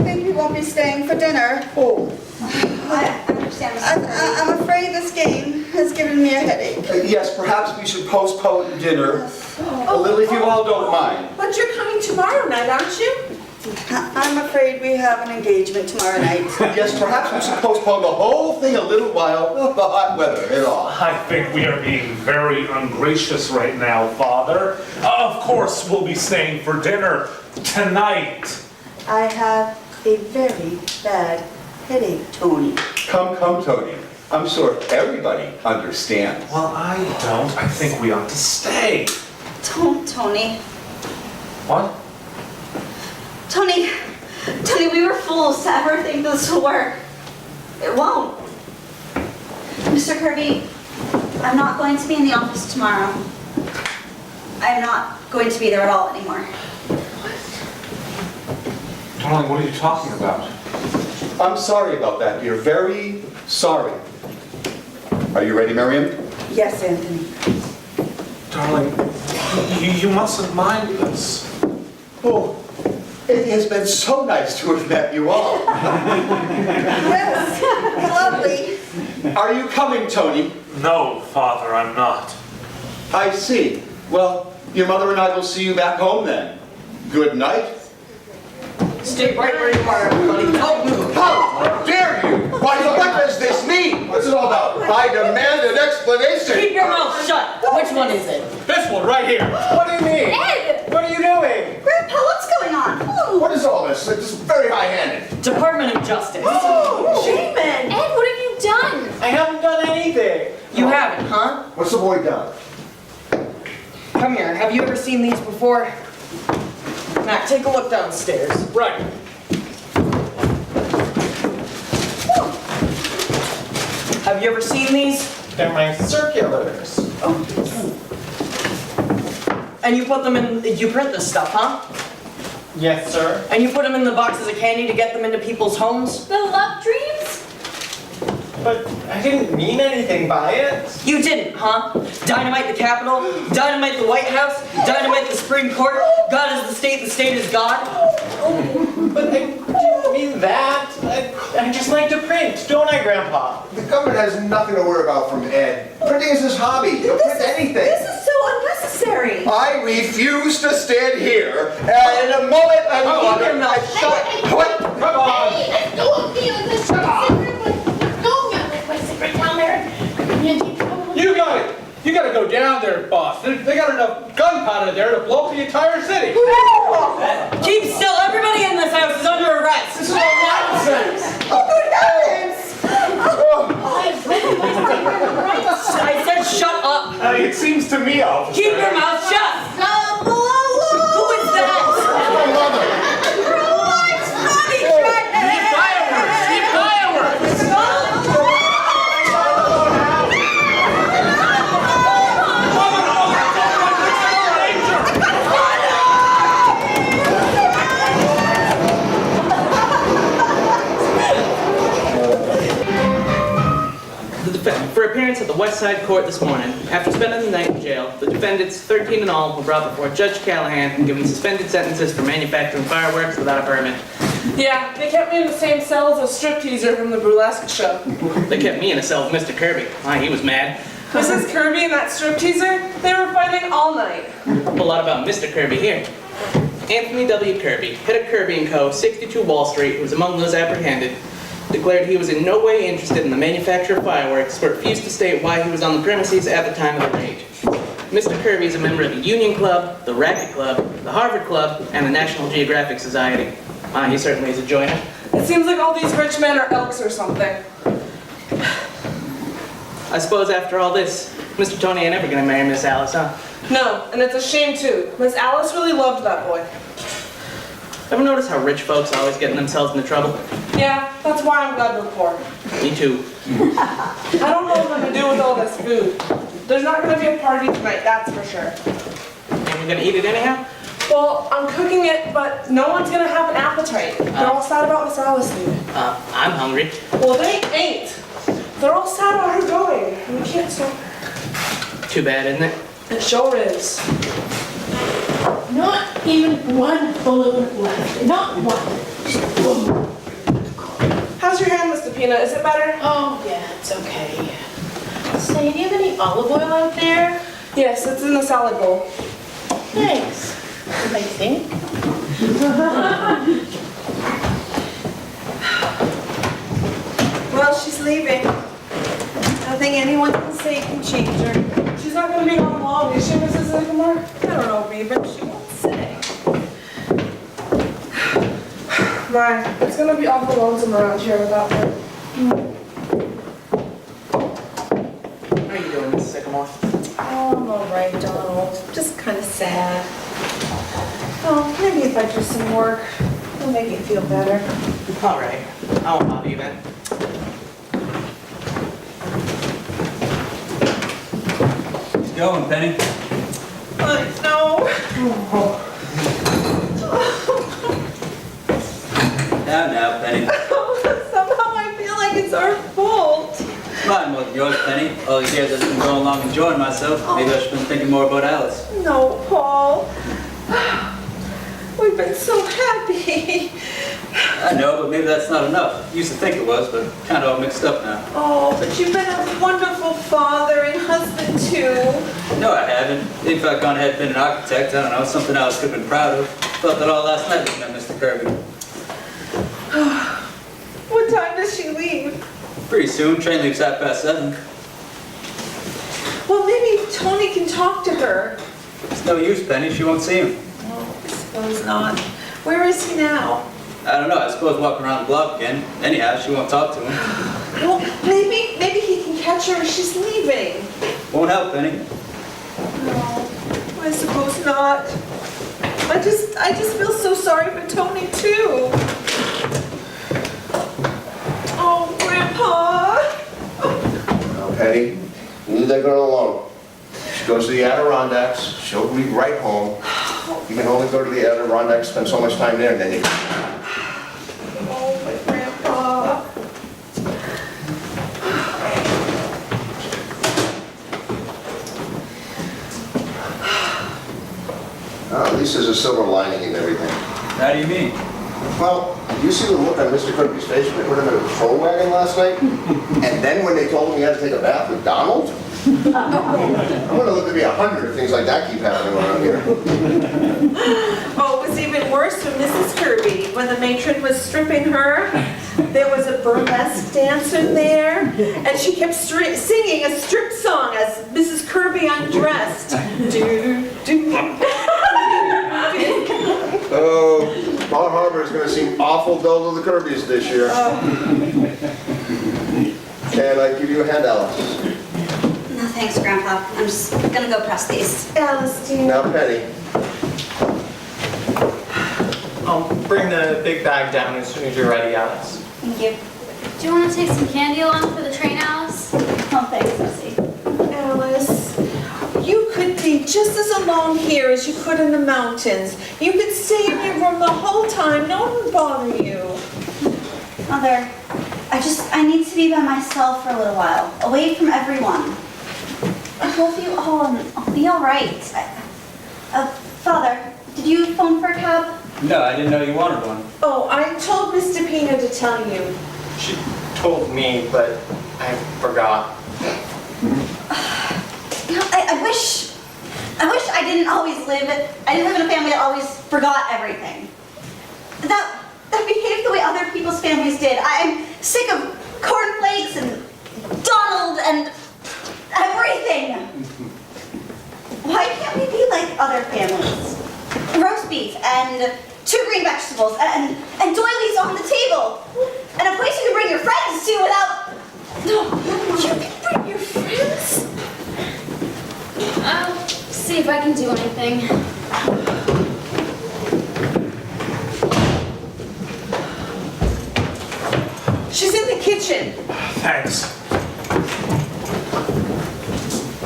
think we won't be staying for dinner. Oh. I understand. I'm afraid this game has given me a headache. Yes, perhaps we should postpone dinner a little if you all don't mind. But you're coming tomorrow night, aren't you? I'm afraid we have an engagement tomorrow night. Yes, perhaps we should postpone the whole thing a little while, the hot weather and all. I think we are being very ungracious right now, Father. Of course we'll be staying for dinner tonight. I have a very bad headache, Tony. Come, Tony. I'm sure everybody understands. Well, I don't. I think we ought to stay. Don't, Tony. What? Tony, we were fools to ever think this will work. It won't. Mr. Kirby, I'm not going to be in the office tomorrow. I'm not going to be there at all anymore. Darling, what are you talking about? I'm sorry about that, dear. Very sorry. Are you ready, Miriam? Yes, Anthony. Darling, you mustn't mind this. Oh, it has been so nice to have met you all. Yes, lovely. Are you coming, Tony? No, Father, I'm not. I see. Well, your mother and I will see you back home then. Good night. Stay right where you are, everybody. Don't move. How dare you? Why, what does this mean? What's it all about? I demand an explanation. Keep your mouth shut. Which one is it? This one right here. What do you mean? Ed! What are you doing? Grandpa, what's going on? What is all this? It's very high-handed. Department of Justice. Shaman! Ed, what have you done? I haven't done anything. You haven't, huh? What's the boy done? Come here. Have you ever seen these before? Mac, take a look downstairs. Right. Have you ever seen these? They're my circulars. And you put them in, you print this stuff, huh? Yes, sir. And you put them in the boxes of candy to get them into people's homes? The love dreams? But I didn't mean anything by it. You didn't, huh? Dynamite the Capitol, dynamite the White House, dynamite the Supreme Court, God is the state is God. But I didn't mean that. I just like to print, don't I, Grandpa? The government has nothing to worry about from Ed. Printing is his hobby. He'll print anything. This is so unnecessary. I refuse to stand here in a moment and Keep your mouth shut. What? Come on. Hey, let's go up here. Let's go my secret down there. You gotta go down there, boss. They got enough gunpowder there to blow up the entire city. Keep still. Everybody in this house is under arrest. This is all nonsense. Oh, good heavens! I said shut up. It seems to me, officer. Keep your mouth shut. Who is that? My mother. For appearance at the West Side Court this morning, after spending the night in jail, the defendants, 13 in all, were brought before Judge Callahan and given suspended sentences for manufacturing fireworks without a permit. Yeah, they kept me in the same cell as a stripteaser from the burlesque show. They kept me in a cell with Mr. Kirby. Why, he was mad. Mrs. Kirby and that stripteaser, they were fighting all night. A lot about Mr. Kirby here. Anthony W. Kirby, head of Kirby & Co., 62 Wall Street, was among those apprehended. declared he was in no way interested in the manufacture of fireworks, but refused to state why he was on the premises at the time of the raid. Mr. Kirby is a member of the Union Club, the Racket Club, the Harvard Club, and the National Geographic Society. He certainly is a joiner. It seems like all these rich men are elks or something. I suppose after all this, Mr. Tony ain't ever gonna marry Miss Alice, huh? No, and it's a shame too. Miss Alice really loved that boy. Ever notice how rich folks always getting themselves into trouble? Yeah, that's why I'm glad we're poor. Me too. I don't know what I'm gonna do with all this food. There's not gonna be a party tonight, that's for sure. And you're gonna eat it anyhow? Well, I'm cooking it, but no one's gonna have an appetite. They're all sad about Miss Alice leaving. I'm hungry. Well, they ain't. They're all sad about her going, and we can't stop her. Too bad, isn't it? It sure is. Not even one balloon left. Not one. Just boom. How's your hand, Mr. Peanut? Is it better? Oh, yeah, it's okay. Say, do you have any olive oil out there? Yes, it's in the salad bowl. Thanks. I think. Well, she's leaving. Nothing anyone can say can change her. She's not gonna be gone long, is she, Mrs. Livermore? I don't know, Reba, she won't say. My, it's gonna be awful lonesome around here without her. How are you doing, Mrs. Sycamore? Oh, I'm all right, Donald. Just kind of sad. Oh, maybe if I do some work, it'll make me feel better. All right. I won't bother you then. Going, Penny. I know. Now, Penny. Somehow I feel like it's our fault. Mine more than yours, Penny. All these years I've been going along enjoying myself. Maybe I should have been thinking more about Alice. No, Paul. We've been so happy. I know, but maybe that's not enough. Used to think it was, but kind of all mixed up now. Oh, but you've been a wonderful father and husband too. No, I haven't. If I'd gone ahead and been an architect, I don't know, something else could have been proud of. Felt that all last night looking at Mr. Kirby. What time does she leave? Pretty soon, train leaves 7:30. Well, maybe Tony can talk to her. It's no use, Penny. She won't see him. Oh, I suppose not. Where is he now? I don't know. I suppose walking around the block again. Anyhow, she won't talk to him. Well, maybe he can catch her as she's leaving. Won't help, Penny. No, I suppose not. I just feel so sorry for Tony too. Oh, Grandpa. Now, Penny, you leave that girl alone. She goes to the Adirondacks, she'll be right home. You can only go to the Adirondacks, spend so much time there, and then you... Oh, my Grandpa. At least there's a silver lining in everything. How do you mean? Well, you see the look on Mr. Kirby's face when they put him in a patrol wagon last night? And then when they told him he had to take a bath with Donald? I'm gonna look to be 100 if things like that keep happening around here. Oh, it was even worse for Mrs. Kirby. When the matron was stripping her, there was a burlesque dancer there, and she kept singing a strip song as Mrs. Kirby undressed. Do, do. Oh, Bar Harbor is gonna seem awful dull to the Kirbys this year. Can I give you a hand, Alice? No, thanks, Grandpa. I'm just gonna go press these. Alice, dear. Now, Penny. I'll bring the big bag down as soon as you're ready, Alice. Thank you. Do you want to take some candy along for the train, Alice? Oh, thanks, Lucy. Alice, you could be just as alone here as you could in the mountains. You could stay in your room the whole time. No one would bother you. Mother, I need to be by myself for a little while, away from everyone. I love you all, and I'll be all right. Father, did you phone for a cab? No, I didn't know you wanted one. Oh, I told Mr. Pina to tell you. She told me, but I forgot. You know, I wish I didn't always live in a family that always forgot everything. That to behave the way other people's families did. I'm sick of cornflakes and Donald and everything. Why can't we be like other families? Roast beef and 2 green vegetables and doilies on the table. And a place you can bring your friends to without... No, you can bring your friends? I'll see if I can do anything. She's in the kitchen. Thanks.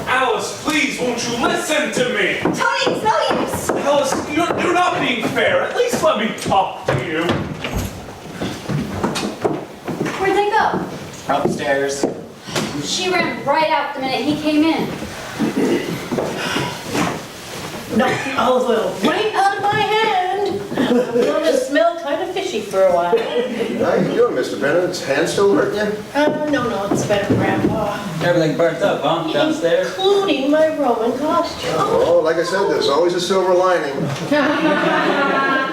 Alice, please, won't you listen to me? Tony, it's no use. Alice, you're not being fair. At least let me talk to you. Where'd they go? Upstairs. She ran right out the minute he came in. Knocked the olive oil right out of my hand. I'm gonna smell kind of fishy for a while. How you doing, Mr. Bennett? Is hand still hurting you? No, it's better, Grandpa. Everything burnt up, huh, downstairs? Including my Roman costume. Oh, like I said, there's always a silver lining.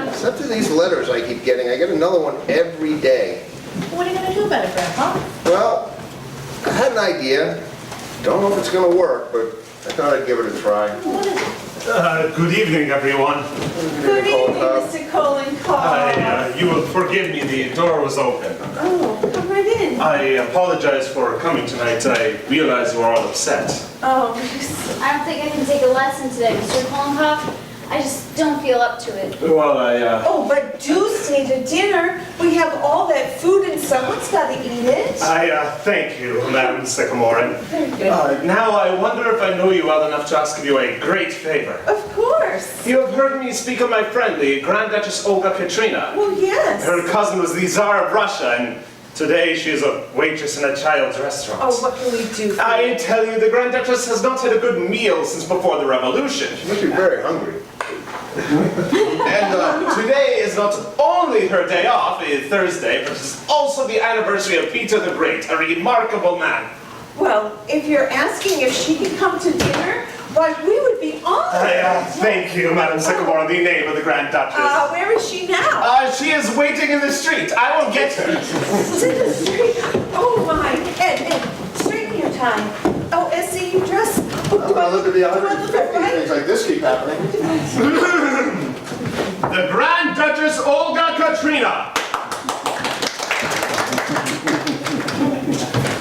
Except for these letters I keep getting. I get another one every day. What are you gonna do about it, Grandpa? Well, I had an idea. Don't know if it's gonna work, but I thought I'd give it a try. What is it? Good evening, everyone. Good evening, Mr. Colin Cobb. You will forgive me, the door was open. Oh, come right in. I apologize for coming tonight. I realize you are all upset. Oh, I don't think I can take a lesson today, Mr. Kollenhoff. I just don't feel up to it. Well, Oh, but do stay to dinner. We have all that food and someone's got to eat it. Thank you, Madam Sycamore. Very good. Now I wonder if I know you well enough to ask of you a great favor. Of course. You have heard me speak of my friend, the Grand Duchess Olga Katrina. Well, yes. Her cousin was the Tsar of Russia, and today she is a waitress in a child's restaurant. Oh, what can we do for you? I tell you, the Grand Duchess has not had a good meal since before the revolution. She must be very hungry. And today is not only her day off, it's Thursday, but it's also the anniversary of Peter the Great, a remarkable man. Well, if you're asking if she can come to dinner, but we would be honored. Thank you, Madam Sycamore, in the name of the Grand Duchess. Where is she now? She is waiting in the street. I will get her. It's in the street. Oh my. Ed, straighten your tie. Oh, Essie, you dress. I'm gonna look at the 150 things like this keep happening. The Grand Duchess Olga Katrina.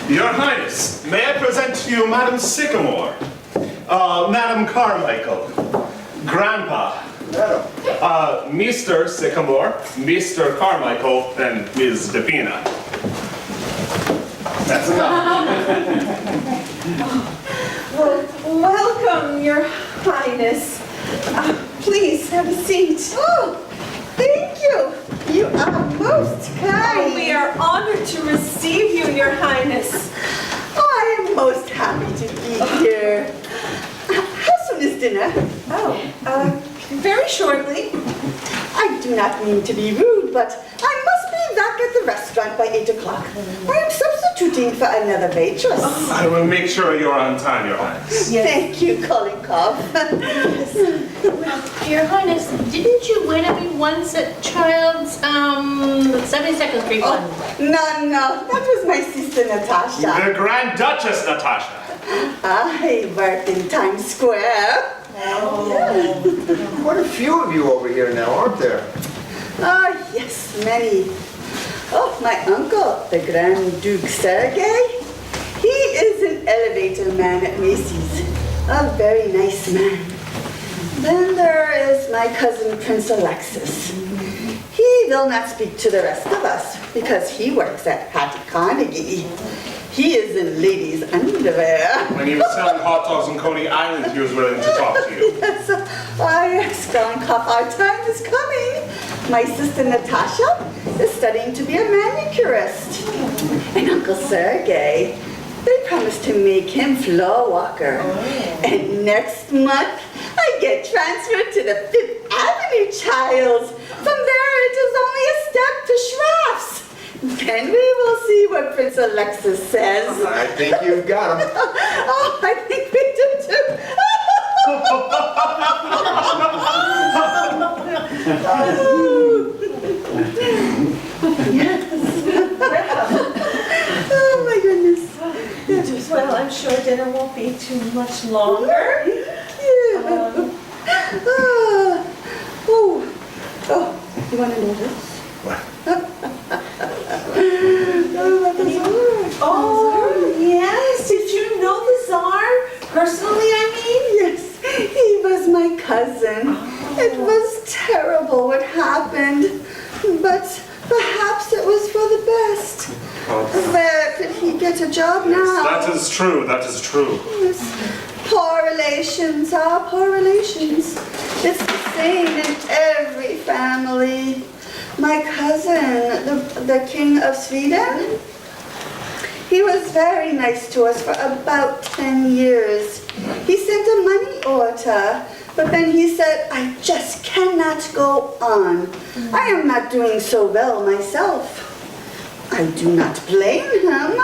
Your Highness, may I present to you Madam Sycamore, Madam Carmichael, Grandpa, Mr. Sycamore, Mr. Carmichael, and Ms. Davina. That's enough. Well, welcome, Your Highness. Please have a seat. Oh, thank you. You are most kind. We are honored to receive you, Your Highness. I am most happy to be here. How soon is dinner? Oh, very shortly. I do not mean to be rude, but I must be back at the restaurant by 8 o'clock. I am substituting for another waitress. I will make sure you're on time, Your Highness. Thank you, Colin Cobb. Your Highness, didn't you win at me once at Child's, 72nd Street one? No, that was my sister Natasha. The Grand Duchess Natasha. I worked in Times Square. Quite a few of you over here now, aren't there? Yes, many. Oh, my uncle, the Grand Duke Sergei. He is an elevator man at Macy's. A very nice man. Then there is my cousin, Prince Alexis. He will not speak to the rest of us because he works at Hattie Carnegie. He is in ladies' underwear. When he was selling hot dogs in Coney Island, he was willing to talk to you. Yes, Skronkoff, our time is coming. My sister Natasha is studying to be a manicurist. And Uncle Sergei, they promised to make him floor walker. And next month, I get transferred to the 5th Avenue Childs. From there, it is only a step to Schraff's. Then we will see what Prince Alexis says. I think you've got him. Oh, I think we do too. too much longer. Oh, you want to know this? Oh, yes. Did you know the Tsar? Personally, I mean? Yes, he was my cousin. It was terrible what happened, but perhaps it was for the best. Where could he get a job now? That is true, that is true. Yes. Poor relations are poor relations. It's the same in every family. My cousin, the King of Sweden, he was very nice to us for about 10 years. He sent a money order, but then he said, I just cannot go on. I am not doing so well myself. I do not blame him.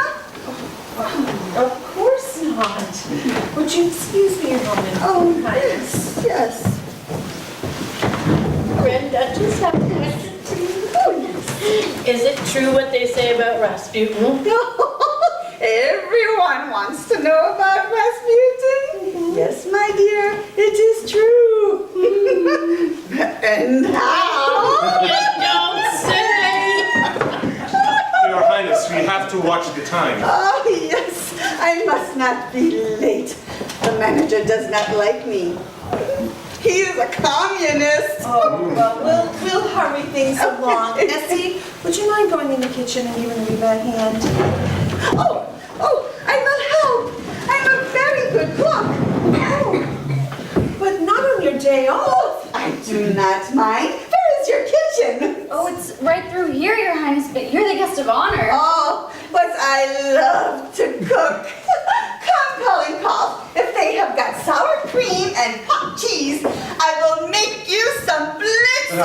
Of course not. Would you excuse me a moment? Oh, yes, yes. Grand Duchess, have a question to you. Oh, yes. Is it true what they say about Rasputin? Everyone wants to know about Rasputin. Yes, my dear, it is true. And how? You don't say! Your Highness, we have to watch the time. Oh, yes, I must not be late. The manager does not like me. He is a communist. Oh, well, we'll hurry things along. Nessie, would you mind going in the kitchen and giving Reba a hand? Oh, I will help. I'm a very good cook. Oh, but not on your day off. I do not mind. Where is your kitchen? Oh, it's right through here, Your Highness, but you're the guest of honor. Oh, but I love to cook. Come, Colin Cough. If they have got sour cream and hot cheese, I will make you some blitzes.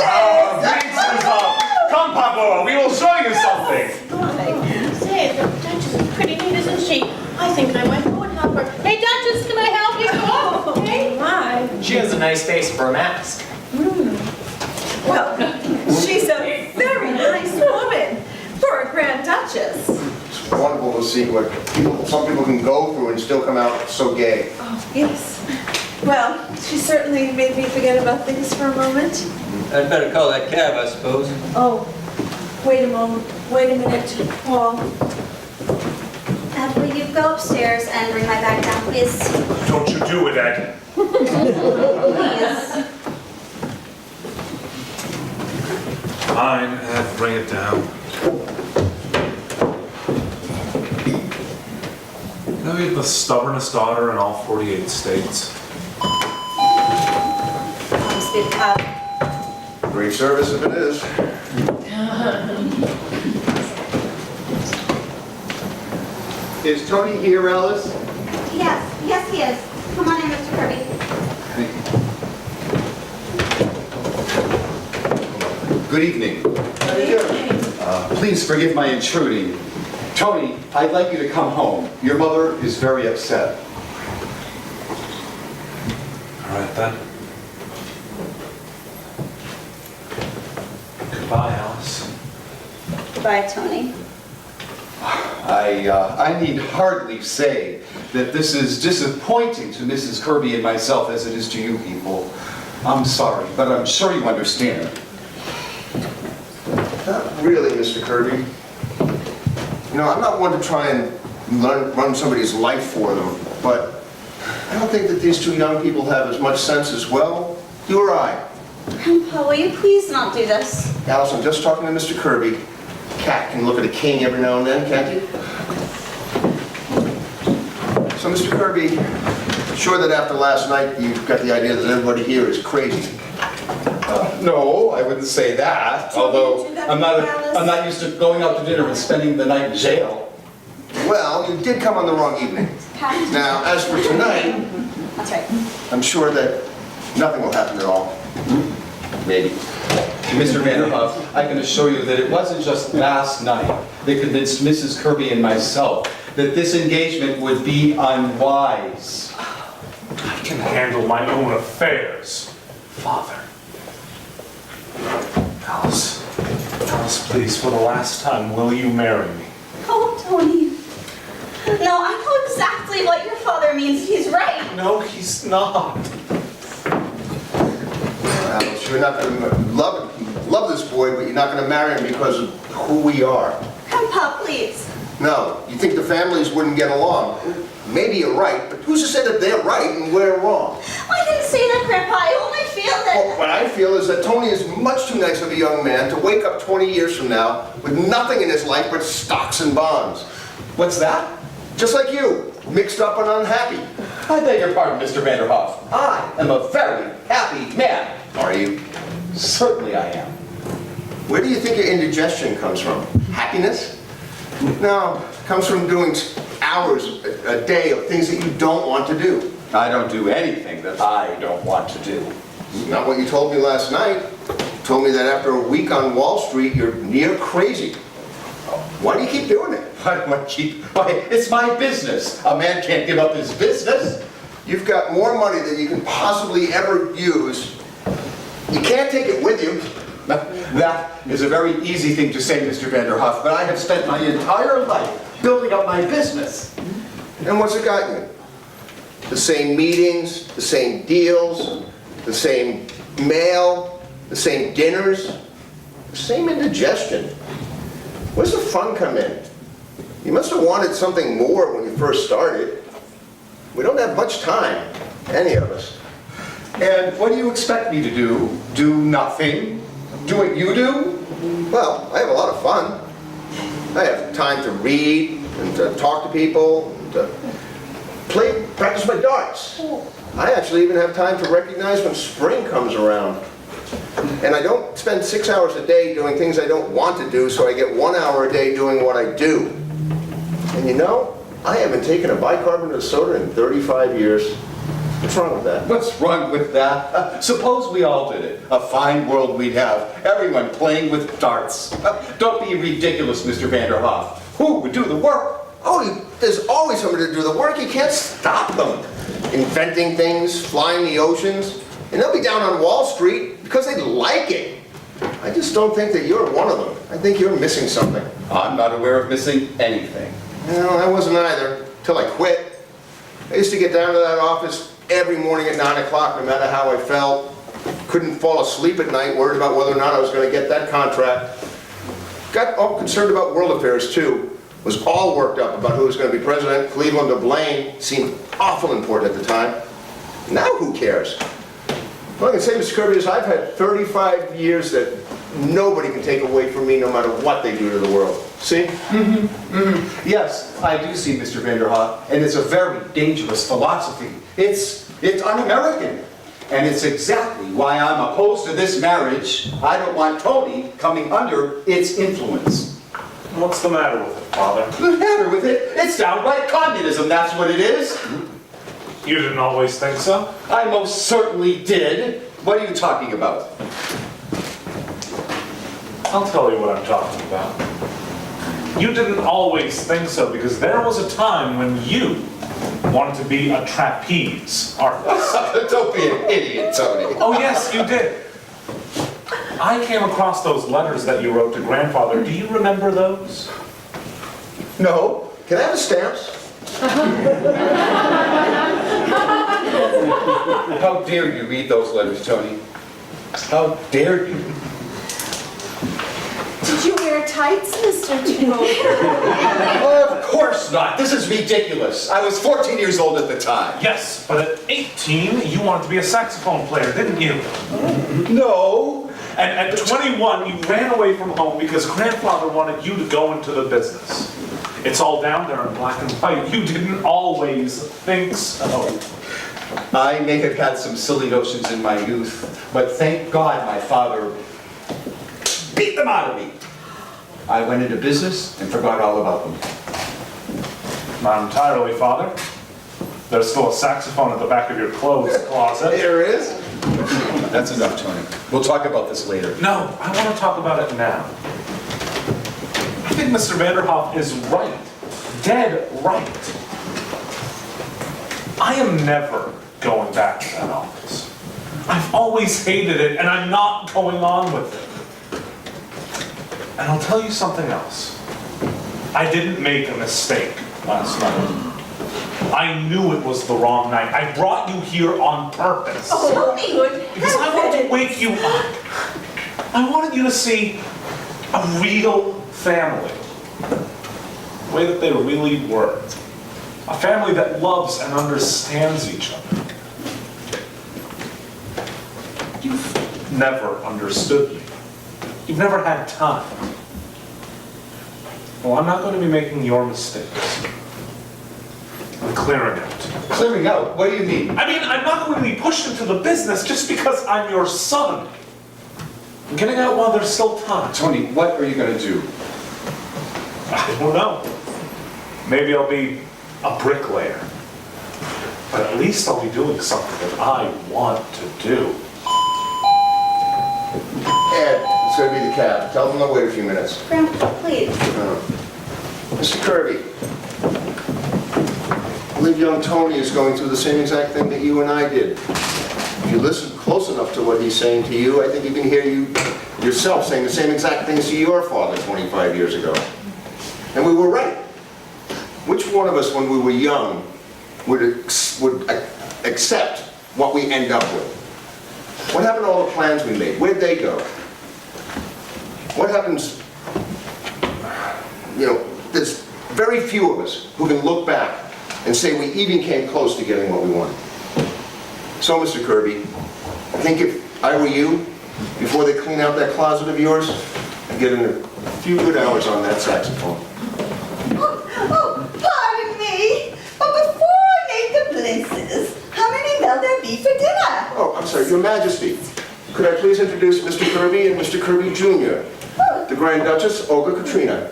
Come, Pablo, we will show you something. Say, the Duchess is pretty neat, isn't she? I think I might go and help her. Hey, Duchess, can I help you? Oh, hey. My. She has a nice face for a mask. Well, she's a very nice woman for a Grand Duchess. It's wonderful to see what some people can go through and still come out so gay. Oh, yes. Well, she certainly made me forget about things for a moment. I'd better call that cab, I suppose. Oh, wait a moment. Wait a minute, Paul. Ed, will you go upstairs and bring my bag down, please? Don't you do it, Ed. Please. Fine, Ed, bring it down. Now we have the stubbornest daughter in all 48 states. Speak up. Great service if it is. Is Tony here, Alice? Yes, he is. Come on in, Mr. Kirby. Good evening. Please forgive my intruding. Tony, I'd like you to come home. Your mother is very upset. All right, then. Goodbye, Alice. Goodbye, Tony. I need hardly say that this is disappointing to Mrs. Kirby and myself as it is to you people. I'm sorry, but I'm sure you understand. Not really, Mr. Kirby. You know, I'm not one to try and run somebody's life for them, but I don't think that these two young people have as much sense as, well, you or I. Grandpa, will you please not do this? Alice, I'm just talking to Mr. Kirby. Cat can look at a king every now and then, can't you? So, Mr. Kirby, I'm sure that after last night you've got the idea that everybody here is crazy. No, I wouldn't say that, although I'm not used to going out to dinner and spending the night in jail. Well, you did come on the wrong evening. Now, as for tonight, That's right. I'm sure that nothing will happen at all. Maybe. Mr. Vanderhoff, I can assure you that it wasn't just last night that convinced Mrs. Kirby and myself that this engagement would be unwise. I can handle my own affairs, Father. Alice, please, for the last time, will you marry me? Oh, Tony. No, I know exactly what your father means he's right. No, he's not. Alice, you're not going to love this boy, but you're not going to marry him because of who we are. Grandpa, please. No, you think the families wouldn't get along. Maybe you're right, but who's to say that they're right and we're wrong? I didn't say that, Grandpa. I only feel that... Well, what I feel is that Tony is much too nice of a young man to wake up 20 years from now with nothing in his life but stocks and bonds. What's that? Just like you, mixed up and unhappy. I beg your pardon, Mr. Vanderhoff. I am a very happy man. Are you? Certainly I am. Where do you think your indigestion comes from? Happiness? No, it comes from doing hours a day of things that you don't want to do. I don't do anything that I don't want to do. Not what you told me last night. You told me that after a week on Wall Street, you're near crazy. Why do you keep doing it? Why do I keep... Why, it's my business. A man can't give up his business. You've got more money than you can possibly ever use. You can't take it with you. That is a very easy thing to say, Mr. Vanderhoff, but I have spent my entire life building up my business. And what's it got you? The same meetings, the same deals, the same mail, the same dinners, the same indigestion. Where's the fun come in? You must have wanted something more when you first started. We don't have much time, any of us. And what do you expect me to do? Do nothing? Do what you do? Well, I have a lot of fun. I have time to read and to talk to people, and to practice my darts. I actually even have time to recognize when spring comes around. And I don't spend 6 hours a day doing things I don't want to do, so I get 1 hour a day doing what I do. And you know, I haven't taken a bicarbonate of soda in 35 years. What's wrong with that? What's wrong with that? Suppose we all did it. A fine world we'd have. Everyone playing with darts. Don't be ridiculous, Mr. Vanderhoff. Who would do the work? Oh, there's always somebody to do the work. You can't stop them. Inventing things, flying the oceans. And they'll be down on Wall Street because they like it. I just don't think that you're one of them. I think you're missing something. I'm not aware of missing anything. No, I wasn't either, till I quit. I used to get down to that office every morning at 9 o'clock, no matter how I felt. Couldn't fall asleep at night, worried about whether or not I was going to get that contract. Got all concerned about world affairs, too. Was all worked up about who was going to be president. Cleveland or Blaine seemed awful important at the time. Now who cares? All I can say, Mr. Kirby, is I've had 35 years that nobody can take away from me no matter what they do to the world. See? Yes, I do see, Mr. Vanderhoff, and it's a very dangerous philosophy. It's un-American, and it's exactly why I'm opposed to this marriage. I don't want Tony coming under its influence. What's the matter with it, Father? The matter with it? It's downright communism, that's what it is. You didn't always think so? I most certainly did. What are you talking about? I'll tell you what I'm talking about. You didn't always think so because there was a time when you wanted to be a trapeze artist. Don't be an idiot, Tony. Oh yes, you did. I came across those letters that you wrote to Grandfather. Do you remember those? No. Can I have the stamps? How dare you read those letters, Tony? How dare you? Did you wear tights, Mr. Tony? Of course not. This is ridiculous. I was 14 years old at the time. Yes, but at 18, you wanted to be a saxophone player, didn't you? No. And at 21, you ran away from home because Grandfather wanted you to go into the business. It's all down there in black and white. You didn't always think so. I may have had some silly notions in my youth, but thank God my father beat them out of me. I went into business and forgot all about them. Not entirely, Father. There's still a saxophone at the back of your clothes closet. There is. That's enough, Tony. We'll talk about this later. No, I want to talk about it now. I think Mr. Vanderhoff is right. Dead right. I am never going back to that office. I've always hated it, and I'm not going on with it. And I'll tell you something else. I didn't make a mistake last night. I knew it was the wrong night. I brought you here on purpose. Because I wanted to wake you up. I wanted you to see a real family. The way that they really were. A family that loves and understands each other. You've never understood me. You've never had time. Well, I'm not going to be making your mistakes. I'm clearing out. Clearing out? What do you mean? I mean, I'm not going to be pushed into the business just because I'm your son. I'm getting out while there's still time. Tony, what are you going to do? I don't know. Maybe I'll be a bricklayer. But at least I'll be doing something that I want to do. Ed, it's gonna be the cab. Tell them to wait a few minutes. Grandpa, please. Mr. Kirby, I believe young Tony is going through the same exact thing that you and I did. If you listen close enough to what he's saying to you, I think he can hear you yourself saying the same exact things to your father 25 years ago. And we were right. Which one of us, when we were young, would accept what we end up with? What happened to all the plans we made? Where'd they go? What happens, you know, there's very few of us who can look back and say we even came close to getting what we wanted. So, Mr. Kirby, I think if I were you, before they clean out that closet of yours, I'd get in a few good hours on that saxophone. Pardon me, but before I make the blintzes, how many will there be for dinner? Oh, I'm sorry, Your Majesty. Could I please introduce Mr. Kirby and Mr. Kirby Jr., the Grand Duchess Olga Katrina.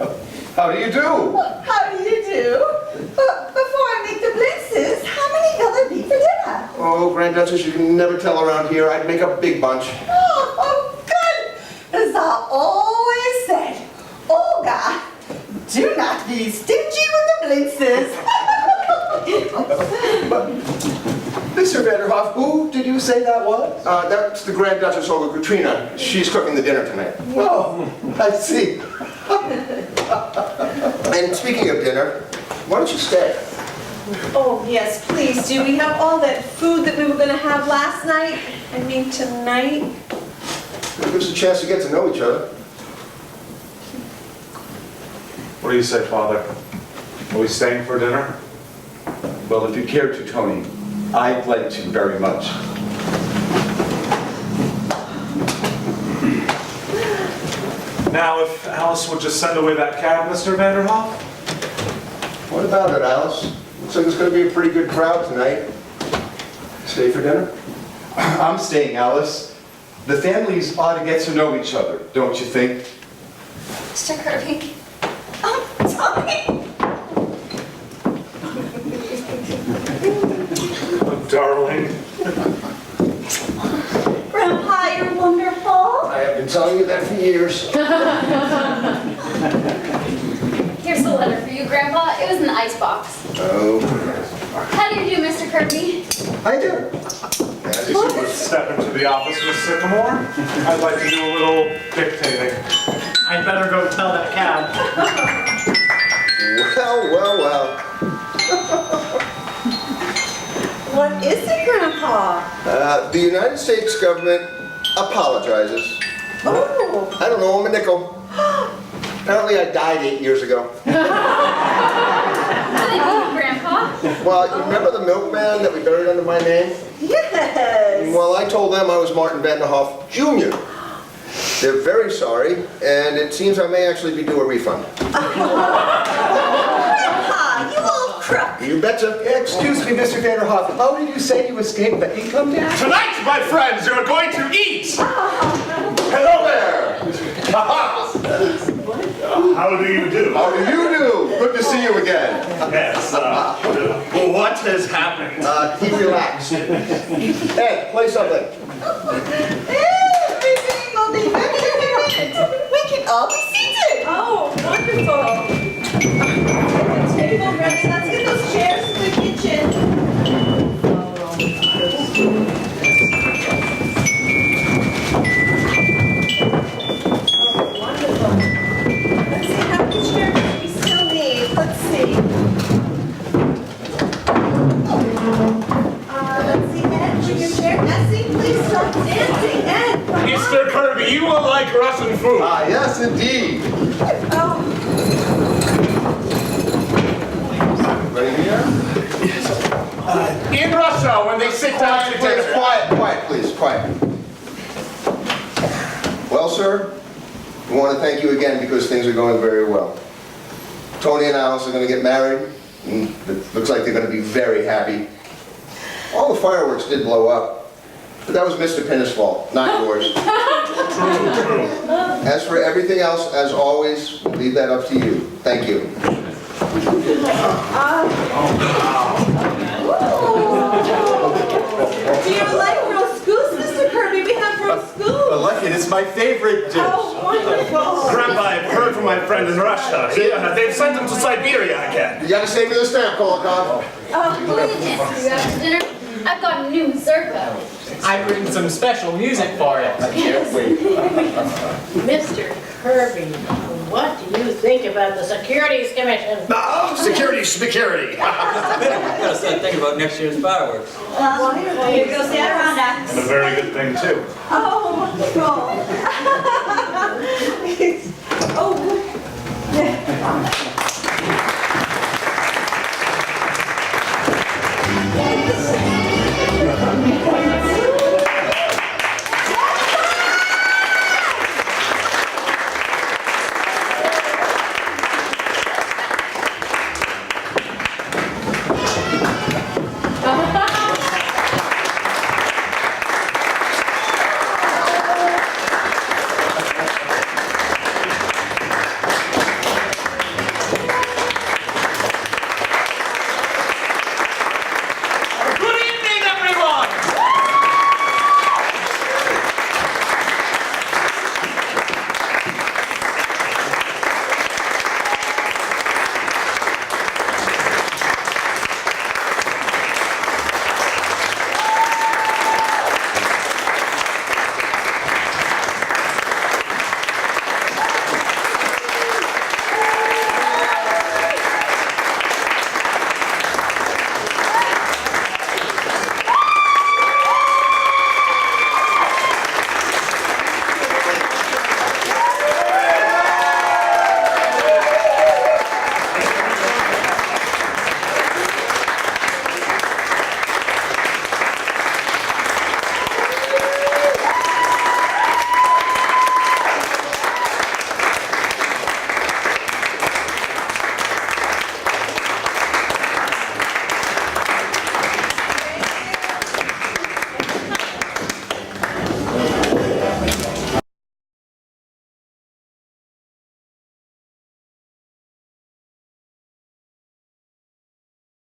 How do you do? How do you do? But before I make the blintzes, how many will there be for dinner? Oh, Grand Duchess, you can never tell around here. I'd make a big bunch. Oh, good. As I always said, Olga, do not be stingy with the blintzes. Mr. Vanderhoff, who did you say that was? That's the Grand Duchess Olga Katrina. She's cooking the dinner tonight. Oh, I see. And speaking of dinner, why don't you stay? Oh, yes, please do. We have all that food that we were going to have last night. I mean, tonight. It gives us a chance to get to know each other. What do you say, Father? Are we staying for dinner? Well, if you care to, Tony, I'd like to very much. Now, if Alice would just send away that cab, Mr. Vanderhoff? What about it, Alice? Looks like it's going to be a pretty good crowd tonight. Stay for dinner? I'm staying, Alice. The families ought to get to know each other, don't you think? Mr. Kirby. Oh, Tony. Oh, darling. Grandpa, you're wonderful. I have been telling you that for years. Here's the letter for you, Grandpa. It was in the icebox. Oh. How do you do, Mr. Kirby? I do. Step into the office, Miss Sycamore. I'd like to do a little dictating. I'd better go tell that cab. Well. What is it, Grandpa? The United States government apologizes. Oh. I don't know, I'm a nickel. Apparently I died 8 years ago. How do you do, Grandpa? Well, you remember the milkman that we buried under my name? Yes. Well, I told them I was Martin Vanderhoff Jr. They're very sorry, and it seems I may actually be due a refund. Grandpa, you old crook. You betcha. Excuse me, Mr. Vanderhoff. How did you say you escaped the income tax? Tonight, my friends, you're going to eat! Hello there! How do you do? How do you do? Good to see you again. Yes, what has happened? Keep relaxed. Ed, play something. Everything will be ready in a minute. We can all be seated. Oh, wonderful. The table ready. Let's get those chairs to the kitchen. Wonderful. Let's see how many chairs we still need. Let's see. You will like Russian food. Ah, yes, indeed. Ready here? In Russia, when they sit down to Please, dinner. quiet, please, quiet. Well, sir, we want to thank you again because things are going very well. Tony and Alice are going to get married, and it looks like they're going to be very happy. All the fireworks did blow up, but that was Mr. Pinner's fault, not yours. As for everything else, as always, we'll leave that up to you. Thank you. Do you like roast goose, Mr. Kirby? We have roast goose. Lucky, it's my favorite dish. Oh, wonderful. Grandpa, I've heard from my friend in Russia. They've sent him to Siberia again. You got to save me the stamp, Kolokov. You after dinner? I've got a new mazurka. I've written some special music for it. Mr. Kirby, what do you think about the Securities Commission? Security. We gotta start thinking about next year's fireworks. Well, here goes the Adirondacks. And a very good thing, too. Oh, wonderful. Oh,